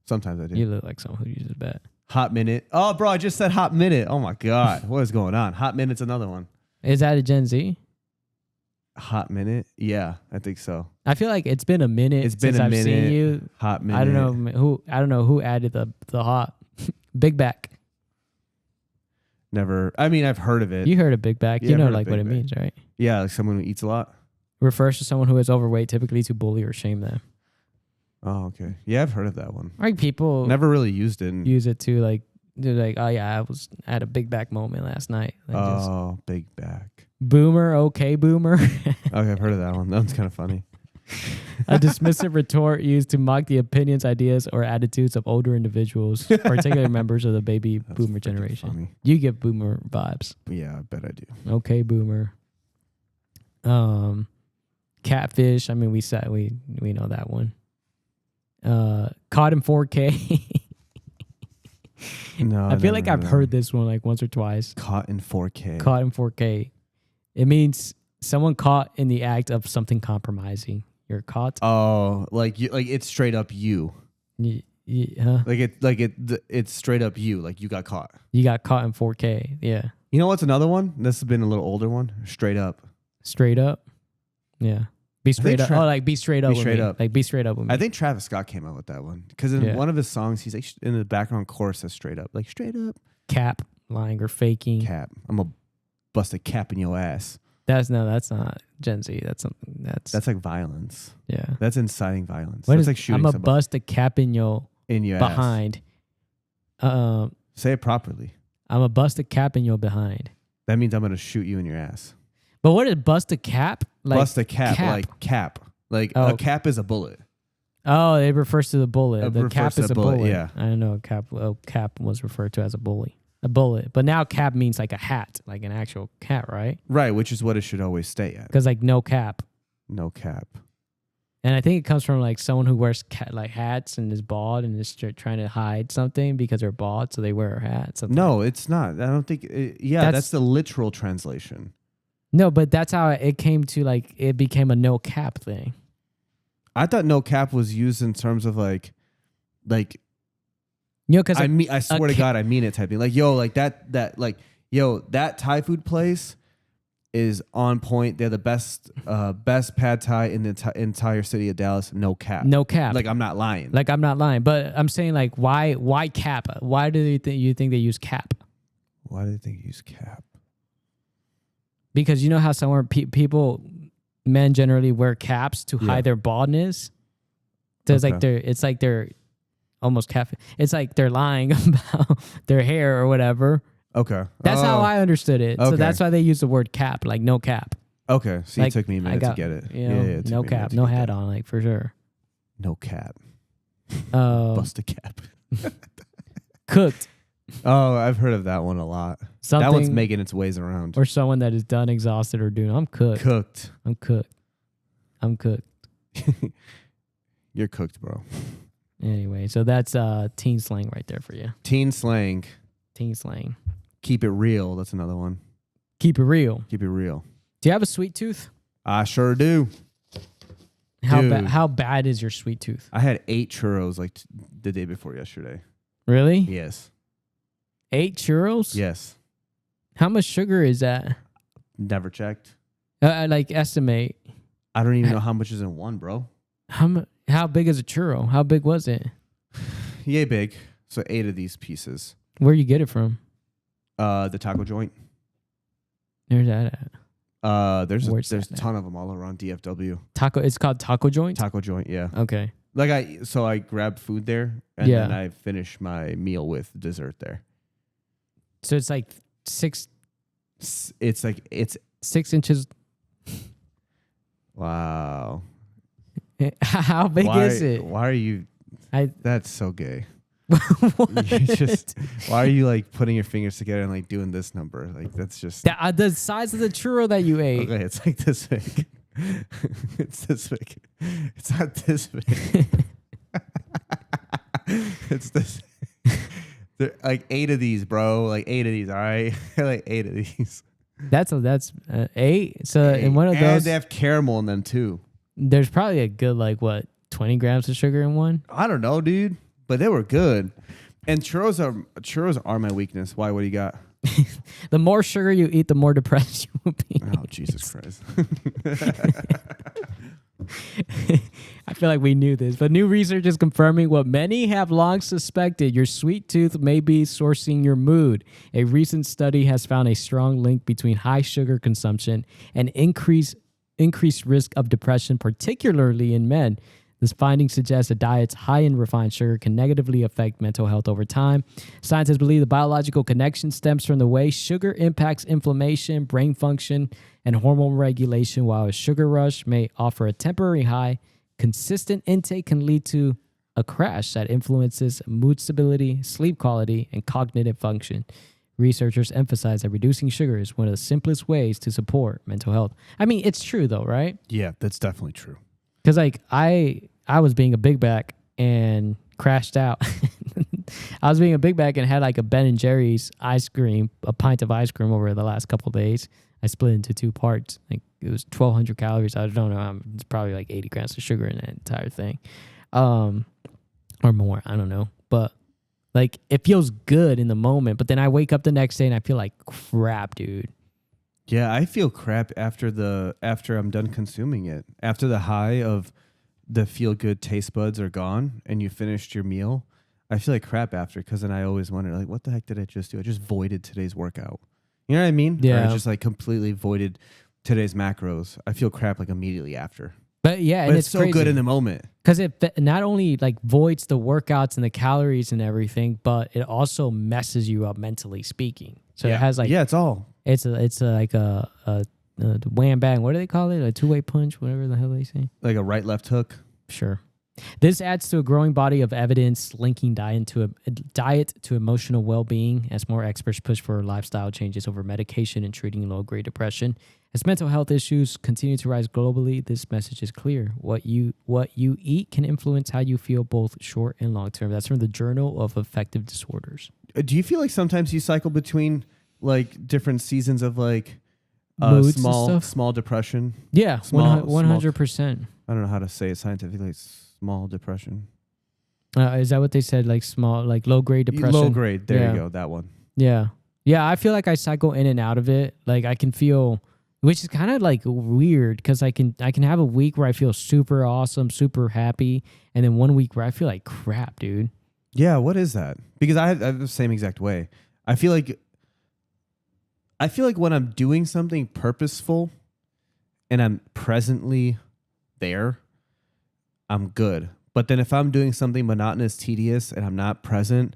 Sometimes I do. You look like someone who uses bet. Hot minute. Oh, bro, I just said hot minute. Oh, my God. What is going on? Hot minute's another one. Is that a Gen Z? Hot minute? Yeah, I think so. I feel like it's been a minute since I've seen you. Hot minute. I don't know who added the hot. Big back. Never. I mean, I've heard of it. You heard of big back. Yeah, You know I've heard of like what big it back. means, right? Yeah, like someone who eats a lot. Refers to someone who is overweight, typically to bully or shame them. Oh, okay. Yeah, I've heard of that one. Like people Never really used it. use it to like, they're like, oh yeah, I was at a big back moment last night. Like just, big back. boomer, okay, boomer. Okay, I've heard of that one. That one's kind of funny. A dismissive retort used to mock the opinions, ideas, or attitudes of older individuals, particularly members of the baby boomer freaking generation. funny. You get boomer vibes. Yeah, I bet I do. Okay, boomer. Catfish. I mean, we know that one. Caught in 4K. No, I feel like I've heard this one like once or twice. Caught in 4K. Caught in 4K. It means someone caught in the act of something compromising. You're caught. Oh, like it's straight up you. Huh? It's straight up you. Like you got caught. You got caught in 4K. Yeah. You know what's another one? This has been a little older one. Straight up. Straight up. Yeah. Be straight up. Be straight up. Be straight up. Like be straight up with me. I think Travis Scott came out with that one because in one of his songs, he's like in the background chorus says straight up, like straight up. Cap, lying or faking. Cap. I'm gonna bust a cap in your ass. That's not Gen Z. That's something that's like violence. Yeah. That's inciting violence. What That's is, like shooting I'm gonna somebody bust a cap in your behind. Ass. Say it properly. I'm gonna bust a cap in your behind. That means I'm gonna shoot you in your ass. But what is bust a cap? Like bust a cap, like cap. Like a cap is a bullet. Oh, it refers to the bullet. It the refers cap to is a a bullet. Yeah. I don't know. Cap was referred to as a bullet. But now cap means like a hat, like an actual hat, right? Right, which is what it should always stay at. Because like no cap. No cap. And I think it comes from like someone who wears like hats and is bald and is trying to hide something because they're bald, so they wear a hat. No, it's not. I don't think. That's the literal translation. No, but that's how it came to like it became a no cap thing. I thought no cap was used in terms of like, you know, because I swear to God, I mean it type thing. Like, yo, like that Thai food place is on point. They're the best pad Thai in the entire city of Dallas. No cap. No cap. Like I'm not lying. But I'm saying like why cap? Why do you think they use cap? Why do they think you use cap? Because you know how somewhere men generally wear caps to hide their baldness. So it's like they're almost cap. It's like they're lying about their hair or whatever. Okay. That's how I understood it. Okay. So that's why they use the word cap, like no cap. Okay. So like, it took me a minute to get it. You know, no cap, no hat on, like for sure. No cap. Bust a cap. Cooked. Oh, I've heard of that one a lot. That one's making its ways around. Or someone that is done, exhausted, or doing. I'm cooked. I'm cooked. You're cooked, bro. Anyway, so that's teen slang right there for you. Teen slang. Keep it real. That's another one. Keep it real. Keep it real. Do you have a sweet tooth? I sure do. How bad is your sweet tooth? I had 8 churros like the day before yesterday. Really? Yes. 8 churros? Yes. How much sugar is that? Never checked. Like estimate. I don't even know how much is in one, bro. How big is a churro? How big was it? Yay big. So 8 of these pieces. Where you get it from? The taco joint. Where's that at? There's Where's a that at? ton of them all around DFW. Taco. It's called Taco Joint. Taco joint, yeah. Okay. Like I grab food there and Yeah. then I finish my meal with dessert there. So it's like 6 It's like it's 6 inches. wow. How big is it? Why are you? That's so gay. What? Why are you like putting your fingers together and like doing this number? Like that's just The size of the churro that you ate. okay. It's like this big. It's this big. It's not this big. It's this. Like 8 of these, bro. Like 8 of these. All right, like 8 of these. That's 8. So in one of and those, they have caramel in them too. there's probably a good 20 grams of sugar in one. I don't know, dude, but they were good. And churros are my weakness. Why? What do you got? The more sugar you eat, the more depressed you will be. Oh, Jesus Christ. I feel like we knew this, but new research is confirming what many have long suspected. Your sweet tooth may be sourcing your mood. A recent study has found a strong link between high sugar consumption and increased risk of depression, particularly in men. This finding suggests that diets high in refined sugar can negatively affect mental health over time. Scientists believe the biological connection stems from the way sugar impacts inflammation, brain function, and hormone regulation. While a sugar rush may offer a temporary high, consistent intake can lead to a crash that influences mood stability, sleep quality, and cognitive function. Researchers emphasize that reducing sugar is one of the simplest ways to support mental health. I mean, it's true though, right? Yeah, that's definitely true. Because I was being a big back and crashed out. I was being a big back and had like a Ben and Jerry's ice cream, a pint of ice cream over the last couple of days. I split into 2 parts. Like it was 1,200 calories. I don't know. It's probably like 80 grams of sugar in that entire thing, or more. I don't know. But like it feels good in the moment. But then I wake up the next day and I feel like crap, dude. Yeah, I feel crap after I'm done consuming it. After the high of the feel good taste buds are gone and you finished your meal, I feel like crap after because then I always wonder like, what the heck did I just do? I just voided today's workout. You know what I mean? Yeah. Or I just like completely voided today's macros. I feel crap like immediately after. But yeah, But and it's so crazy good in the moment. because it not only like voids the workouts and the calories and everything, but it also messes you up mentally speaking. So yeah. it has like it's all. It's like a wham bang. What do they call it? A 2-way punch, whatever the hell they say. Like a right left hook. Sure. This adds to a growing body of evidence linking diet to emotional well-being as more experts push for lifestyle changes over medication and treating low-grade depression. As mental health issues continue to rise globally, this message is clear. What you eat can influence how you feel both short and long term. That's from the Journal of Affective Disorders. Do you feel like sometimes you cycle between like different seasons of like Moods and stuff? small depression? Yeah, Small- 100%. I don't know how to say it scientifically. Small depression. Is that what they said? Like small, like low-grade depression? Low grade. There Yeah. you go. That one. Yeah. Yeah, I feel like I cycle in and out of it. Like I can feel, which is kind of like weird because I can have a week where I feel super awesome, super happy, and then one week where I feel like crap, dude. Yeah. What is that? Because I have the same exact way. I feel like when I'm doing something purposeful and I'm presently there, I'm good. But then if I'm doing something monotonous, tedious, and I'm not present,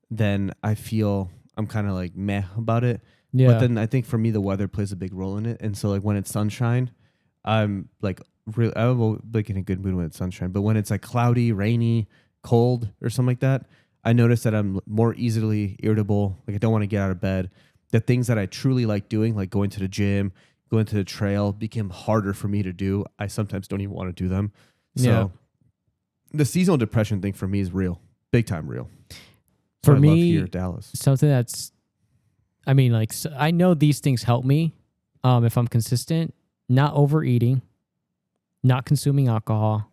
then I feel I'm kind of like meh about it. Yeah. But then I think for me, the weather plays a big role in it. And so like when it's sunshine, I'm like I'm like in a good mood when it's sunshine. But when it's like cloudy, rainy, cold or something like that, I notice that I'm more easily irritable. Like I don't want to get out of bed. The things that I truly like doing, like going to the gym, going to the trail, became harder for me to do. I sometimes don't even want to do them. So Yeah. the seasonal depression thing for me is real, big time real. For I love me, here, Dallas. something that's, I mean, like I know these things help me if I'm consistent, not overeating, not consuming alcohol,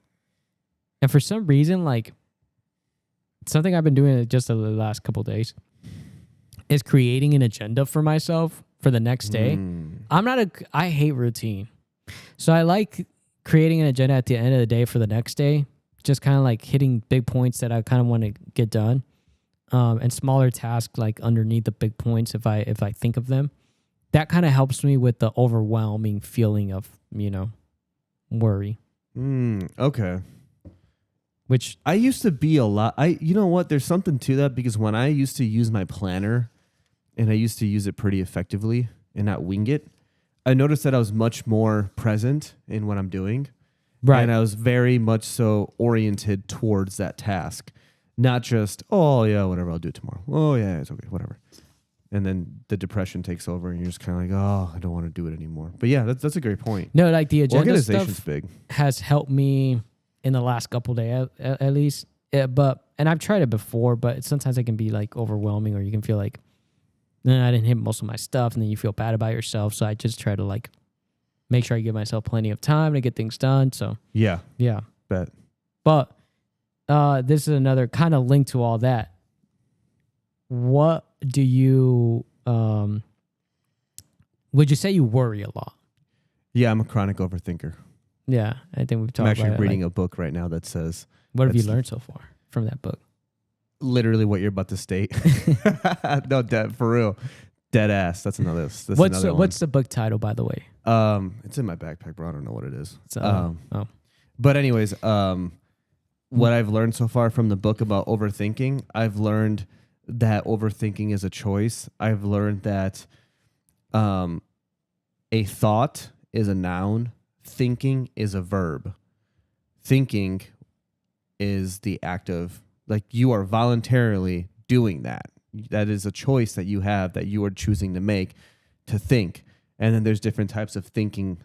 and for some reason, like something I've been doing just the last couple of days is creating an agenda for myself for the next day. I hate routine. So I like creating an agenda at the end of the day for the next day, just kind of like hitting big points that I kind of want to get done. and smaller tasks like underneath the big points if I think of them. That kind of helps me with the overwhelming feeling of, worry. Okay. Which I used to be a lot. You know what? There's something to that because when I used to use my planner and I used to use it pretty effectively and not wing it, I noticed that I was much more present in what I'm doing. Right. And I was very much so oriented towards that task. Not just, oh, yeah, whatever, I'll do it tomorrow. Oh, yeah, it's okay, whatever. And then the depression takes over and you're just kind of like, oh, I don't want to do it anymore. But yeah, that's a great point. No, like the agenda Organization's stuff big. has helped me in the last couple of days at least. And I've tried it before, but sometimes it can be like overwhelming or you can feel like, I didn't hit most of my stuff and then you feel bad about yourself. So I just try to like make sure I give myself plenty of time to get things done. So Yeah. Bet. But this is another kind of link to all that. What do you, would you say you worry a lot? Yeah, I'm a chronic overthinker. Yeah, I think we've talked about it. I'm actually reading a book right now that says... What have you learned so far from that book? Literally what you're about to state. No, for real. Dead ass. That's another one. What's the book title, by the way? It's in my backpack, bro. I don't know what it is. But anyways, what I've learned so far from the book about overthinking, I've learned that overthinking is a choice. I've learned that a thought is a noun. Thinking is a verb. Thinking is the act of, like, you are voluntarily doing that. That is a choice that you have that you are choosing to make to think. And then there's different types of thinking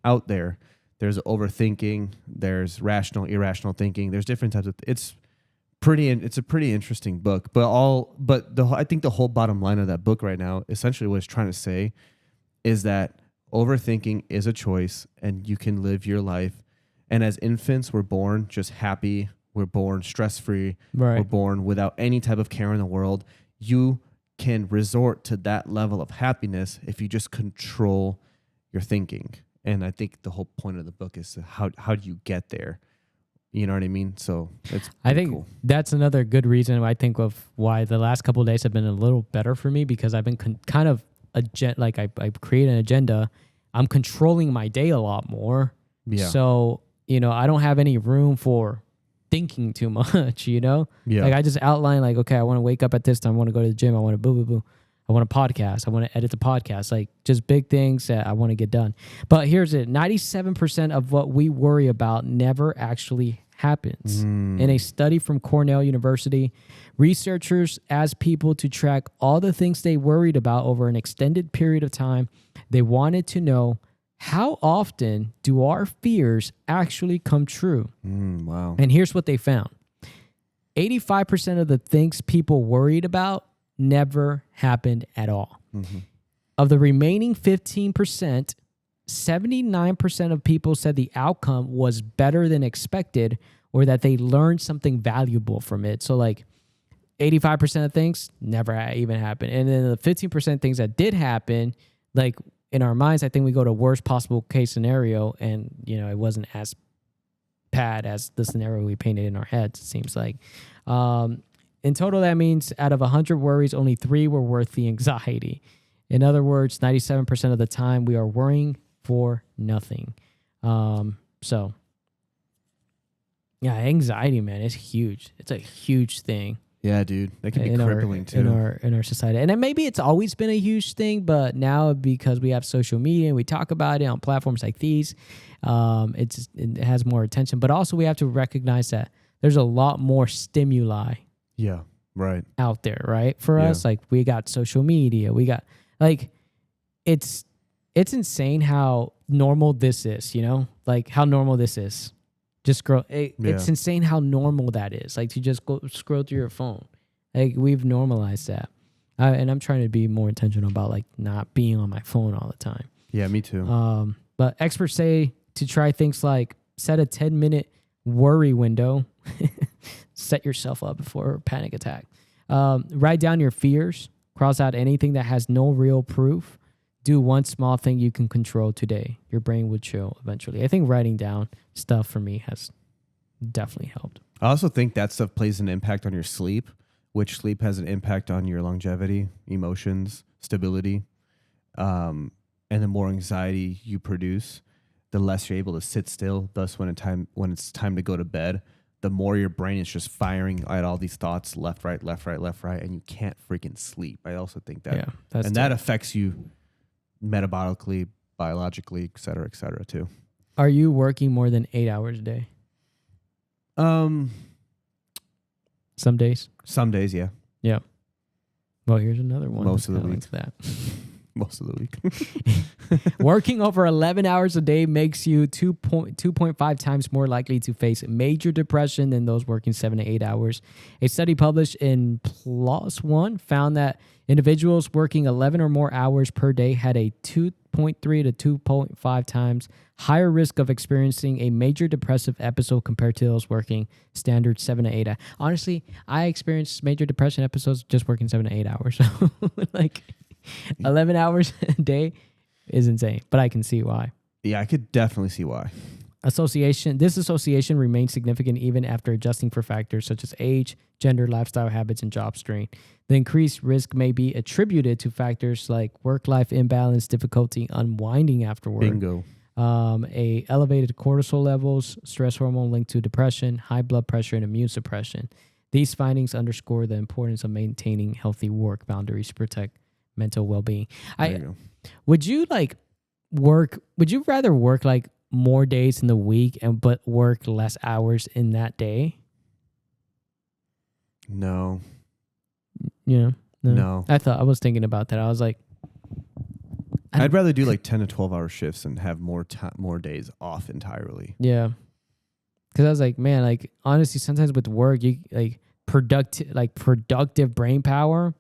out there. There's overthinking. There's rational, irrational thinking. There's different types of. It's a pretty interesting book. I think the whole bottom line of that book right now, essentially what it's trying to say, is that overthinking is a choice, and you can live your life. And as infants, we're born just happy. We're born stress-free. Right. We're born without any type of care in the world. You can resort to that level of happiness if you just control your thinking. And I think the whole point of the book is how do you get there? You know what I mean? So I think that's another good reason I think of why the last couple of days have been a little better for me, because I've been kind of I create an agenda. I'm controlling my day a lot more. Yeah. So, I don't have any room for thinking too much, Yeah. Like I just outline like, okay, I want to wake up at this time. I want to go to the gym. I want to boo. I want to podcast. I want to edit the podcast. Like just big things that I want to get done. But here's it. 97% of what we worry about never actually happens. In a study from Cornell University, researchers asked people to track all the things they worried about over an extended period of time. They wanted to know, how often do our fears actually come true? Wow. And here's what they found. 85% of the things people worried about never happened at all. Mm-hmm. Of the remaining 15%, 79% of people said the outcome was better than expected or that they learned something valuable from it. So like 85% of things never even happened. And then the 15% things that did happen, like in our minds, I think we go to worst possible case scenario, and it wasn't as bad as the scenario we painted in our heads, it seems like. In total, that means out of 100 worries, only 3 were worth the anxiety. In other words, 97% of the time we are worrying for nothing. So yeah, anxiety, man, is huge. It's a huge thing. Yeah, dude, that can be crippling too in our society. And then maybe it's always been a huge thing, but now because we have social media and we talk about it on platforms like these, it has more attention. But also we have to recognize that there's a lot more stimuli. Yeah, right. Out there, right? For us, like we got social media, we got like it's insane how normal this is, like how normal this is. Just scroll. It's insane how normal that is. Like to just go scroll through your phone. Like we've normalized that, and I'm trying to be more intentional about like not being on my phone all the time. Yeah, me too. But experts say to try things like set a 10-minute worry window, set yourself up before a panic attack. Write down your fears. Cross out anything that has no real proof. Do one small thing you can control today. Your brain would chill eventually. I think writing down stuff for me has definitely helped. I also think that stuff plays an impact on your sleep. which sleep has an impact on your longevity, emotions, stability, and the more anxiety you produce, the less you're able to sit still. Thus, when it's time to go to bed, the more your brain is just firing at all these thoughts, left, right, and you can't freaking sleep. I also think that, that affects you metabolically, biologically, et cetera, too. Are you working more than 8 hours a day? Some days. Some days, yeah. Yeah. Well, here's another one. Most of the week. That. Most of the week. Working over 11 hours a day makes you 2.5 times more likely to face major depression than those working 7 to 8 hours. A study published in PLOS ONE found that individuals working 11 or more hours per day had a 2.3 to 2.5 times higher risk of experiencing a major depressive episode compared to those working standard 7 to 8 hours. Honestly, I experienced major depression episodes just working 7 to 8 hours. So, like, 11 hours a day is insane, but I can see why. Yeah, I could definitely see why. This association remains significant even after adjusting for factors such as age, gender, lifestyle habits, and job strain. The increased risk may be attributed to factors like work-life imbalance, difficulty unwinding after work, Bingo. A elevated cortisol levels, stress hormone linked to depression, high blood pressure, and immune suppression. These findings underscore the importance of maintaining healthy work boundaries to protect mental well-being. Would you rather work like more days in the week but work less hours in that day? No. No. I was thinking about that. I was like, I'd rather do like 10 to 12 hour shifts and have more days off entirely. Yeah. Cause I was like, man, like honestly, sometimes with work, you like productive brain power,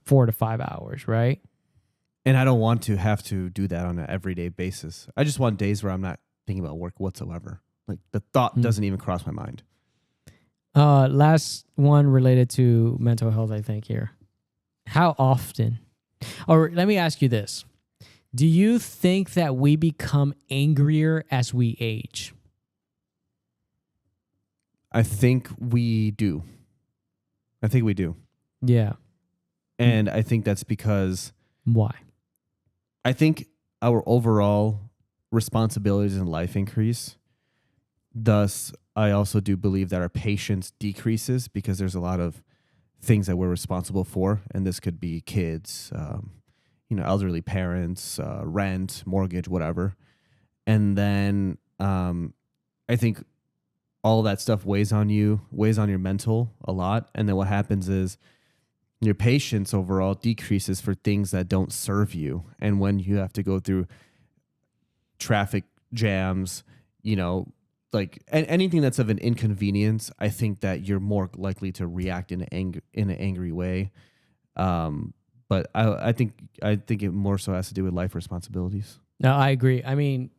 4 to 5 hours, right? And I don't want to have to do that on an everyday basis. I just want days where I'm not thinking about work whatsoever. Like the thought doesn't even cross my mind. Last one related to mental health, I think here. How often, or let me ask you this. Do you think that we become angrier as we age? I think we do. Yeah. And I think that's because... Why? I think our overall responsibilities in life increase. Thus, I also do believe that our patience decreases because there's a lot of things that we're responsible for. And this could be kids, elderly parents, rent, mortgage, whatever. And then I think all that stuff weighs on your mental a lot. And then what happens is your patience overall decreases for things that don't serve you. And when you have to go through traffic jams, like anything that's of an inconvenience, I think that you're more likely to react in an angry way. But I think it more so has to do with life responsibilities. No, I agree. I mean,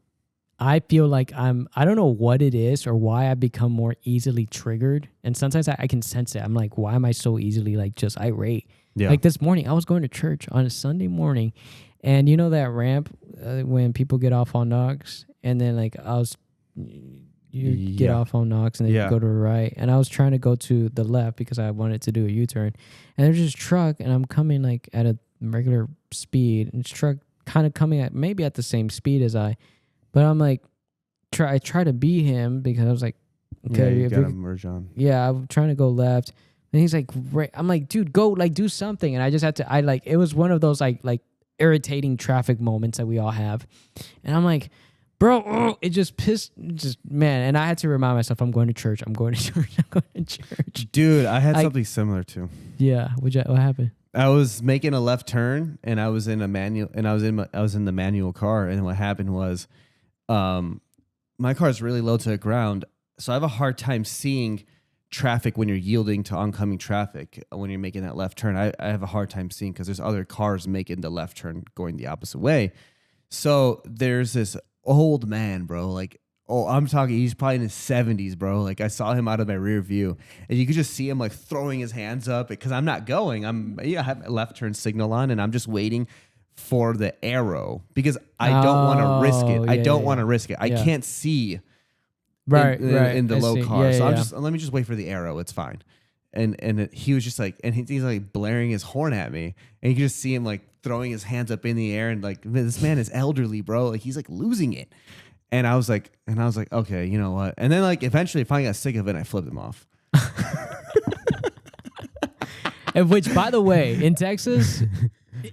I feel like I don't know what it is or why I become more easily triggered. And sometimes I can sense it. I'm like, why am I so easily like just irate? Yeah. Like this morning, I was going to church on a Sunday morning, and you know that ramp when people get off on Knox, and then like get off on Knox and then you go to the right, and I was trying to go to the left because I wanted to do a U-turn, and there's this truck, and I'm coming like at a regular speed, and this truck kind of coming at maybe at the same speed as I. But I'm like, I try to beat him because I was like, okay, you gotta merge on. Yeah, I'm trying to go left, and he's like, right. I'm like, dude, go, like, do something. And I just had to. It was one of those like irritating traffic moments that we all have, and I'm like, bro, it just man. And I had to remind myself, I'm going to church. I'm going to church. Dude, I had something similar too. Yeah, what happened? I was making a left turn, and I was in a manual, and I was in the manual car, and what happened was, my car is really low to the ground, so I have a hard time seeing traffic when you're yielding to oncoming traffic. When you're making that left turn, I have a hard time seeing because there's other cars making the left turn going the opposite way. So there's this old man, bro, like, I'm talking, he's probably in his 70s, bro. Like, I saw him out of my rear view, and you could just see him like throwing his hands up because I'm not going. I have a left turn signal on, and I'm just waiting for the arrow because I don't want to risk it. I don't want to risk it. I can't see in the low car. So let me just wait for the arrow. It's fine. he was just like, and he's like blaring his horn at me, and you can just see him like throwing his hands up in the air, and like, this man is elderly, bro. Like, he's like losing it. And I was like, okay, you know what? And then like eventually, I finally got sick of it, and I flipped him off. And which, by the way, in Texas,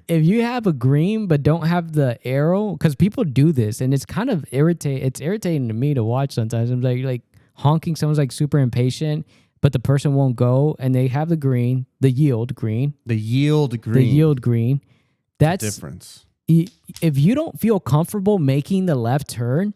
if you have a green but don't have the arrow, because people do this, and it's kind of irritating to me to watch sometimes. I'm like honking, someone's like super impatient, but the person won't go, and they have the green, the yield green. That's difference. If you don't feel comfortable making the left turn,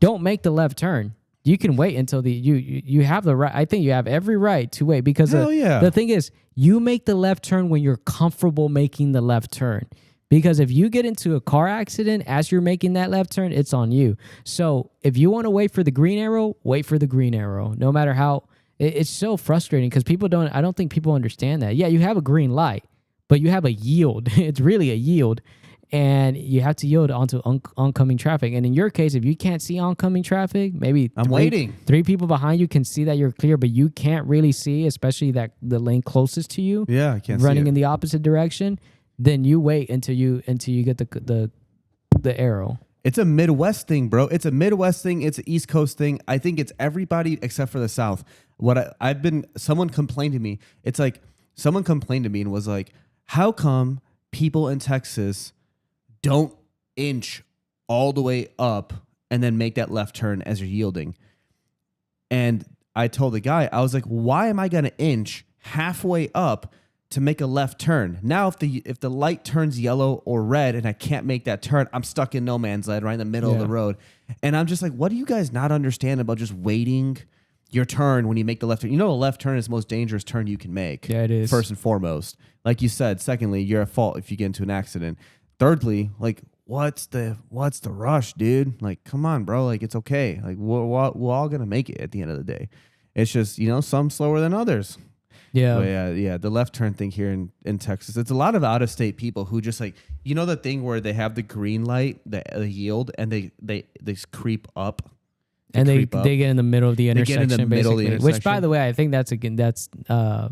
don't make the left turn. You can wait until you have the right. I think you have every right to wait, because the thing is, you make the left turn when you're comfortable making the left turn. Because if you get into a car accident as you're making that left turn, it's on you. So if you want to wait for the green arrow, wait for the green arrow. No matter how, it's so frustrating because I don't think people understand that. Yeah, you have a green light, but you have a yield. It's really a yield. And you have to yield onto oncoming traffic. And in your case, if you can't see oncoming traffic, maybe waiting. 3 people behind you can see that you're clear, but you can't really see, especially that the lane closest to you. Yeah, I can't running see it. in the opposite direction. Then you wait until you get the arrow. It's a Midwest thing, bro. It's a Midwest thing. It's an East Coast thing. I think it's everybody except for the South. Someone complained to me. It's like someone complained to me and was like, how come people in Texas don't inch all the way up and then make that left turn as you're yielding? And I told the guy, I was like, why am I going to inch halfway up to make a left turn? Now, if the light turns yellow or red and I can't make that turn, I'm stuck in no man's land right in the middle of the road. And I'm just like, what do you guys not understand about just waiting your turn when you make the left turn? You know, a left turn is the most dangerous turn you can make. Yeah, it is. First and foremost. Like you said, secondly, you're at fault if you get into an accident. Thirdly, like, what's the rush, dude? Like, come on, bro. Like, it's okay. Like, we're all gonna make it at the end of the day. It's just, some slower than others. Yeah. But the left turn thing here in Texas, it's a lot of out of state people who just like, the thing where they have the green light, the yield, and they creep up. They get in the middle of the intersection, basically. Which, by the way, I think that's a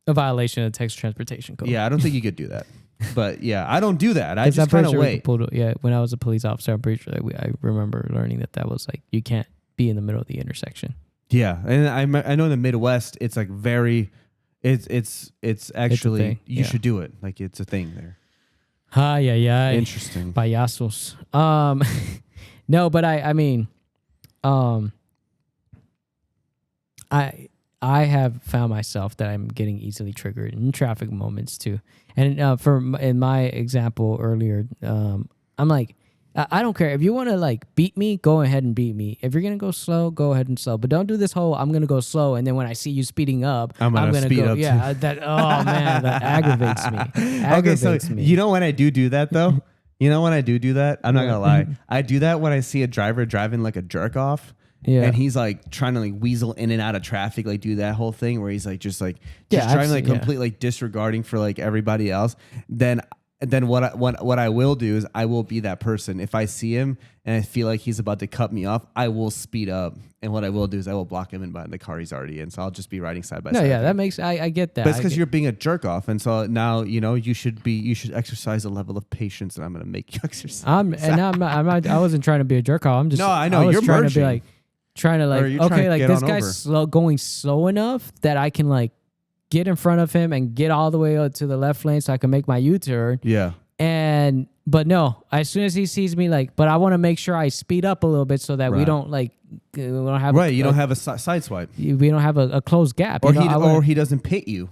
violation of the Texas Transportation Code. Yeah, I don't think you could do that. But yeah, I don't do that. I just kind of wait. When I was a police officer, I'm pretty sure I remember learning that was like, you can't be in the middle of the intersection. Yeah, and I know in the Midwest, it's like very, it's actually you should do it. Like, it's a thing there. Yeah. Interesting. Payasos. No, but I mean, I have found myself that I'm getting easily triggered in traffic moments too. And in my example earlier, I'm like, I don't care if you want to like beat me, go ahead and beat me. If you're gonna go slow, go ahead and slow. But don't do this whole I'm gonna go slow, and then when I see you speeding up, I'm gonna speed go. Up yeah, too. That aggravates me. Me. You know when I do that though? You know when I do that? I'm not gonna lie. I do that when I see a driver driving like a jerk off. Yeah. And he's like trying to like weasel in and out of traffic, like do that whole thing where he's like just driving like completely like disregarding for like everybody else. Then what I will do is I will be that person. If I see him and I feel like he's about to cut me off, I will speed up. And what I will do is I will block him in behind the car he's already in. So I'll just be riding side by side. No, yeah, that makes I get that. But it's because you're being a jerk off, and so now you should exercise a level of patience, and I'm going to make you exercise. I wasn't trying to be a jerk off. I'm just I know you're trying merging. To be like trying to like okay, like this guy's going slow enough that I can like get in front of him and get all the way out to the left lane so I can make my U-turn. Yeah. But no, as soon as he sees me, like, but I want to make sure I speed up a little bit so that we don't like, we don't have you don't have a side swipe. We don't have a closed gap. Or he doesn't pit you.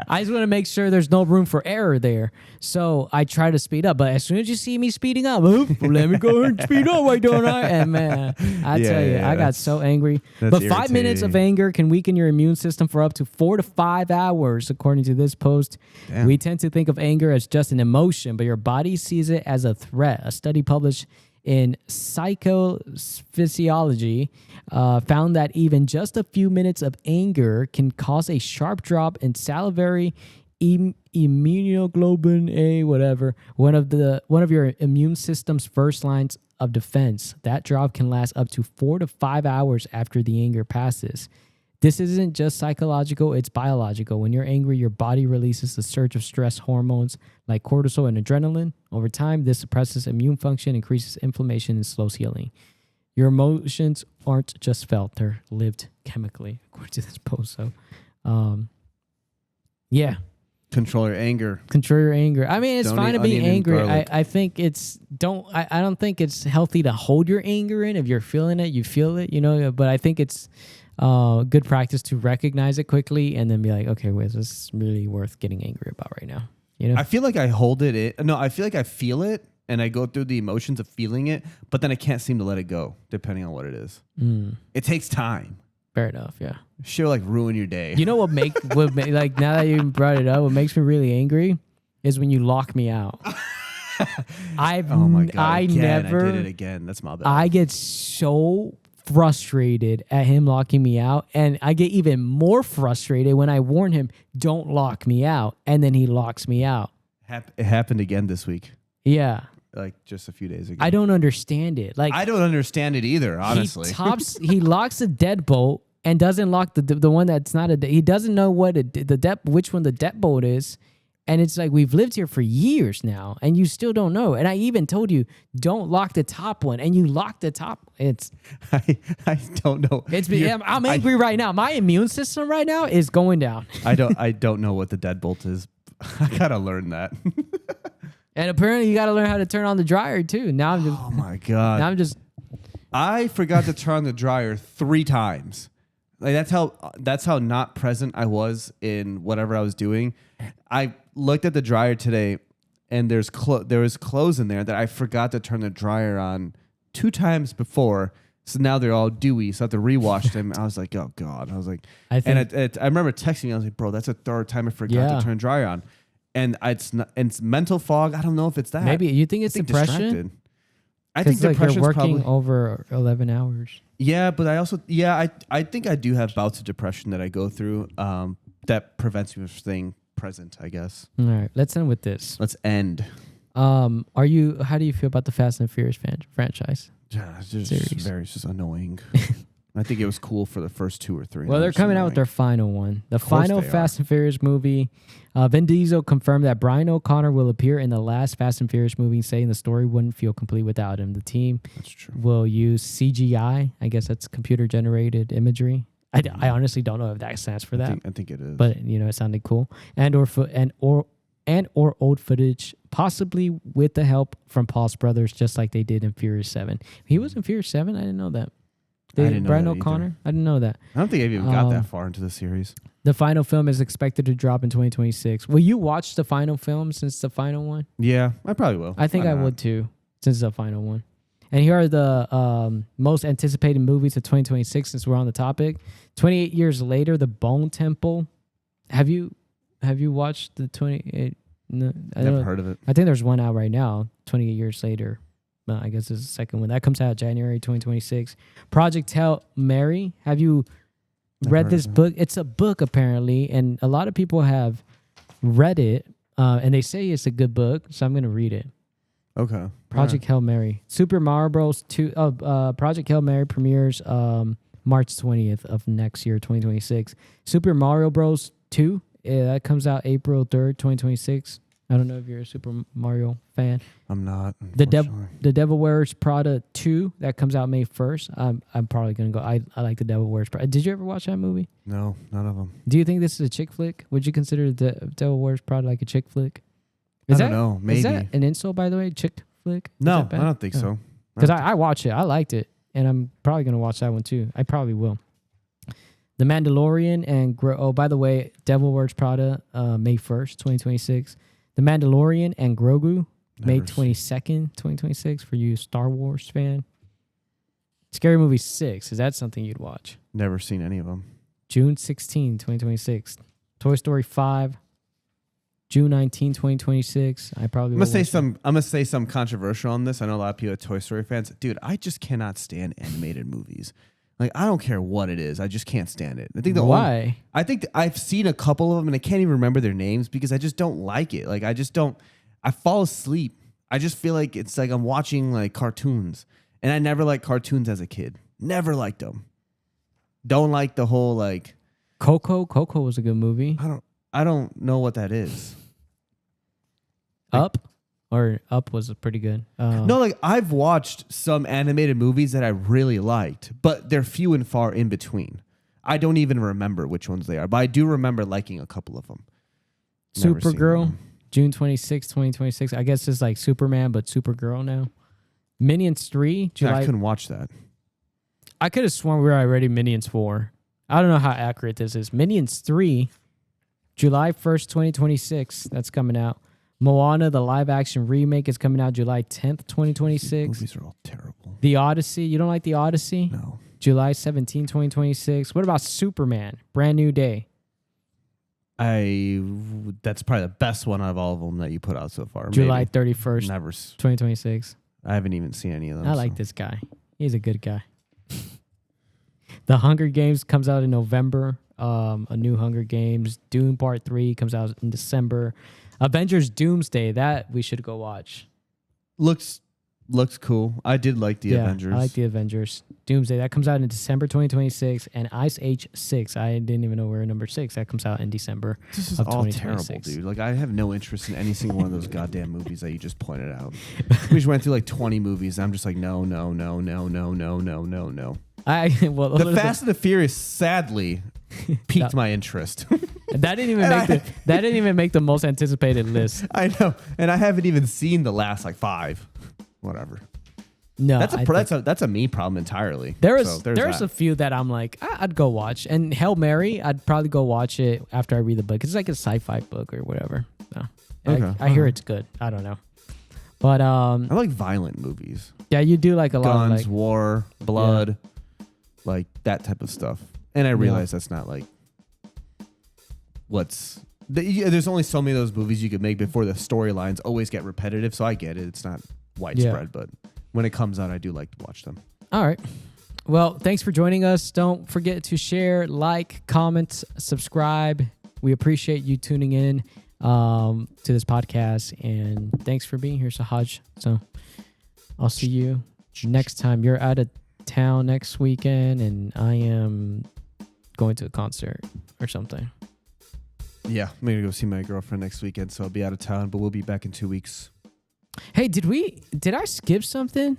I just want to make sure there's no room for error there. So I try to speed up. But as soon as you see me speeding up, let me go and speed up, why don't I? And man, I tell you, I got so angry. But 5 minutes of anger can weaken your immune system for up to 4 to 5 hours, according to this post. Damn. We tend to think of anger as just an emotion, but your body sees it as a threat. A study published in Psychophysiology found that even just a few minutes of anger can cause a sharp drop in salivary immunoglobulin A, whatever, one of your immune system's first lines of defense. That drop can last up to 4 to 5 hours after the anger passes. This isn't just psychological, it's biological. When you're angry, your body releases a surge of stress hormones like cortisol and adrenaline. Over time, this suppresses immune function, increases inflammation, and slows healing. Your emotions aren't just felt, they're lived chemically, according to this post. So, yeah. Control your anger. Control your anger. I mean, it's Don't fine eat to be onion and angry. garlic. I think I don't think it's healthy to hold your anger in. If you're feeling it, you feel it, but I think it's good practice to recognize it quickly and then be like, okay, wait, this is really worth getting angry about right now. I feel like I hold it in. No, I feel like I feel it and I go through the emotions of feeling it, but then I can't seem to let it go, depending on what it is. It takes time. Fair enough, yeah. She'll like ruin your day. You know what like now that you brought it up, what makes me really angry is when you lock me out. Oh my God, I never did it again. That's my bad. I get so frustrated at him locking me out, and I get even more frustrated when I warn him, don't lock me out, and then he locks me out. It happened again this week. Yeah. Like just a few days ago. I don't understand it. Like I don't understand it either, honestly. He locks a deadbolt and doesn't lock the one that's not he doesn't know what which one the deadbolt is. And it's like, we've lived here for years now and you still don't know. And I even told you, don't lock the top one, and you lock the top. I don't know. I'm angry right now. My immune system right now is going down. I don't know what the deadbolt is. I gotta learn that. And apparently you got to learn how to turn on the dryer too. Now I'm just, oh my God. Now I'm just, I forgot to turn on the dryer 3 times. Like that's how not present I was in whatever I was doing. I looked at the dryer today and there was clothes in there that I forgot to turn the dryer on 2 times before. So now they're all dewy. So I have to rewash them. I was like, oh God. I was like, I remember texting you. I was like, bro, that's the 3rd time I forgot to turn the dryer on. And it's mental fog. I don't know if it's that. Maybe you think it's depression. Distracted. I think like depression's you're working probably over 11 hours. Yeah, but I also I think I do have bouts of depression that I go through that prevents me from staying present, I guess. All right, let's end with this. Let's end. How do you feel about the Fast and Furious franchise? Yeah, it's just annoying. I think it was cool for the first 2 or 3. Well, they're coming out with their final one. The final Fast and Furious movie. Vin Diesel confirmed that Brian O'Connor will appear in the last Fast and Furious movie, saying the story wouldn't feel complete without him. The team will use CGI. I guess that's computer-generated imagery. I honestly don't know if that stands for that. I think it is. But, it sounded cool. And or old footage, possibly with the help from Paul's brothers, just like they did in Furious 7. He was in Furious 7? I didn't know that. I didn't know Brian that O'Connor? either. I didn't know that. I don't think I've even got that far into the series. The final film is expected to drop in 2026. Will you watch the final film since the final one? Yeah, I probably will. I think I would too, since the final one. And here are the most anticipated movies of 2026, since we're on the topic. 28 years later, The Bone Temple. Have you watched the 28? No, Never heard of it. I think there's one out right now, 28 years later. I guess it's the second one. That comes out January 2026. Project Hail Mary. Have you read this book? It's a book, apparently, and a lot of people have read it, and they say it's a good book, so I'm going to read it. Okay. Project Hail Mary. Super Mario Bros. 2. Project Hail Mary premieres March 20th of next year, 2026. Super Mario Bros. 2. That comes out April 3rd, 2026. I don't know if you're a Super Mario fan. I'm not. The Devil Wears Prada 2, that comes out May 1st. I'm probably going to go. I like The Devil Wears Prada. Did you ever watch that movie? No, none of them. Do you think this is a chick flick? Would you consider The Devil Wears Prada like a chick flick? I don't know. Maybe. Is that an insult, by the way? Chick flick? No, I don't think so. Because I watched it. I liked it. And I'm probably going to watch that one too. I probably will. The Mandalorian and by the way, Devil Wears Prada, May 1st, 2026. The Mandalorian and Grogu, May 22nd, 2026, for you Star Wars fan. Scary Movie 6, is that something you'd watch? Never seen any of them. June 16, 2026. Toy Story 5, June 19, 2026. I'm gonna say some controversial on this. I know a lot of people are Toy Story fans. Dude, I just cannot stand animated movies. Like, I don't care what it is. I just can't stand it. I think Why? I think I've seen a couple of them and I can't even remember their names because I just don't like it. Like, I fall asleep. I just feel like it's like I'm watching like cartoons. And I never liked cartoons as a kid. Never liked them. Don't like the whole like Coco. Coco was a good movie. I don't know what that is. Up was pretty good. No, like I've watched some animated movies that I really liked, but they're few and far in between. I don't even remember which ones they are, but I do remember liking a couple of them. Supergirl, June 26, 2026. I guess it's like Superman, but Supergirl now. Minions 3, July. Yeah, I couldn't watch that. I could have sworn we were already Minions 4. I don't know how accurate this is. Minions 3, July 1st, 2026. That's coming out. Moana, the live-action remake, is coming out July 10th, 2026. Movies are all terrible. The Odyssey. You don't like The Odyssey? No. July 17, 2026. What about Superman? Brand New Day. That's probably the best one out of all of them that you put out so far. July 31st, Never. 2026. I haven't even seen any of them. I like this guy. He's a good guy. The Hunger Games comes out in November. A new Hunger Games. Dune Part 3 comes out in December. Avengers Doomsday. That we should go watch. Looks cool. I did like the Avengers. I like the Avengers. Doomsday. That comes out in December 2026. And Ice Age 6. I didn't even know we're number 6. That comes out in December This is of all 2026. terrible, dude. Like, I have no interest in any single one of those goddamn movies that you just pointed out. We just went through like 20 movies. And I'm just like, no. The Fast and the Furious, sadly, piqued my interest. That didn't even make the most anticipated list. I know, and I haven't even seen the last like 5. Whatever. No, that's a me problem entirely. There's a few that I'm like I'd go watch, and Hail Mary I'd probably go watch it after I read the book. It's like a sci-fi book or whatever. So Okay. I hear it's good. I don't know, but I like violent movies. Yeah, you do like a lot of guns, like war, blood, like that type of stuff. And I realize that's not like there's only so many of those movies you could make before the storylines always get repetitive. So I get it. It's not widespread, but when it comes out, I do like to watch them. All right. Well, thanks for joining us. Don't forget to share, like, comment, subscribe. We appreciate you tuning in to this podcast. And thanks for being here, Sahaj. So I'll see you next time. You're out of town next weekend, and I am going to a concert or something. Yeah, I'm going to go see my girlfriend next weekend, so I'll be out of town, but we'll be back in 2 weeks. Hey, did I skip something?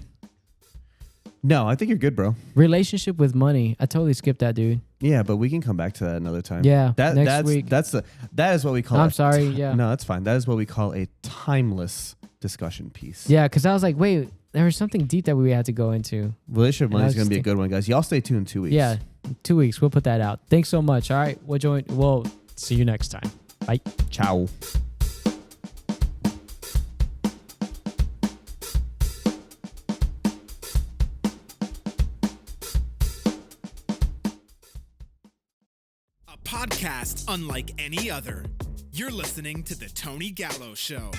No, I think you're good, bro. Relationship with money. I totally skipped that, dude. Yeah, but we can come back to that another time. Yeah, next week. That is what we call I'm sorry, yeah. No, that's fine. That is what we call a timeless discussion piece. Yeah, because I was like, wait, there was something deep that we had to go into. Relationship money is going to be a good one, guys. Y'all stay tuned in 2 weeks. Yeah, 2 weeks. We'll put that out. Thanks so much. All right, we'll see you next time. Bye. Ciao. A podcast unlike any other. You're listening to The Tony Gallo Show.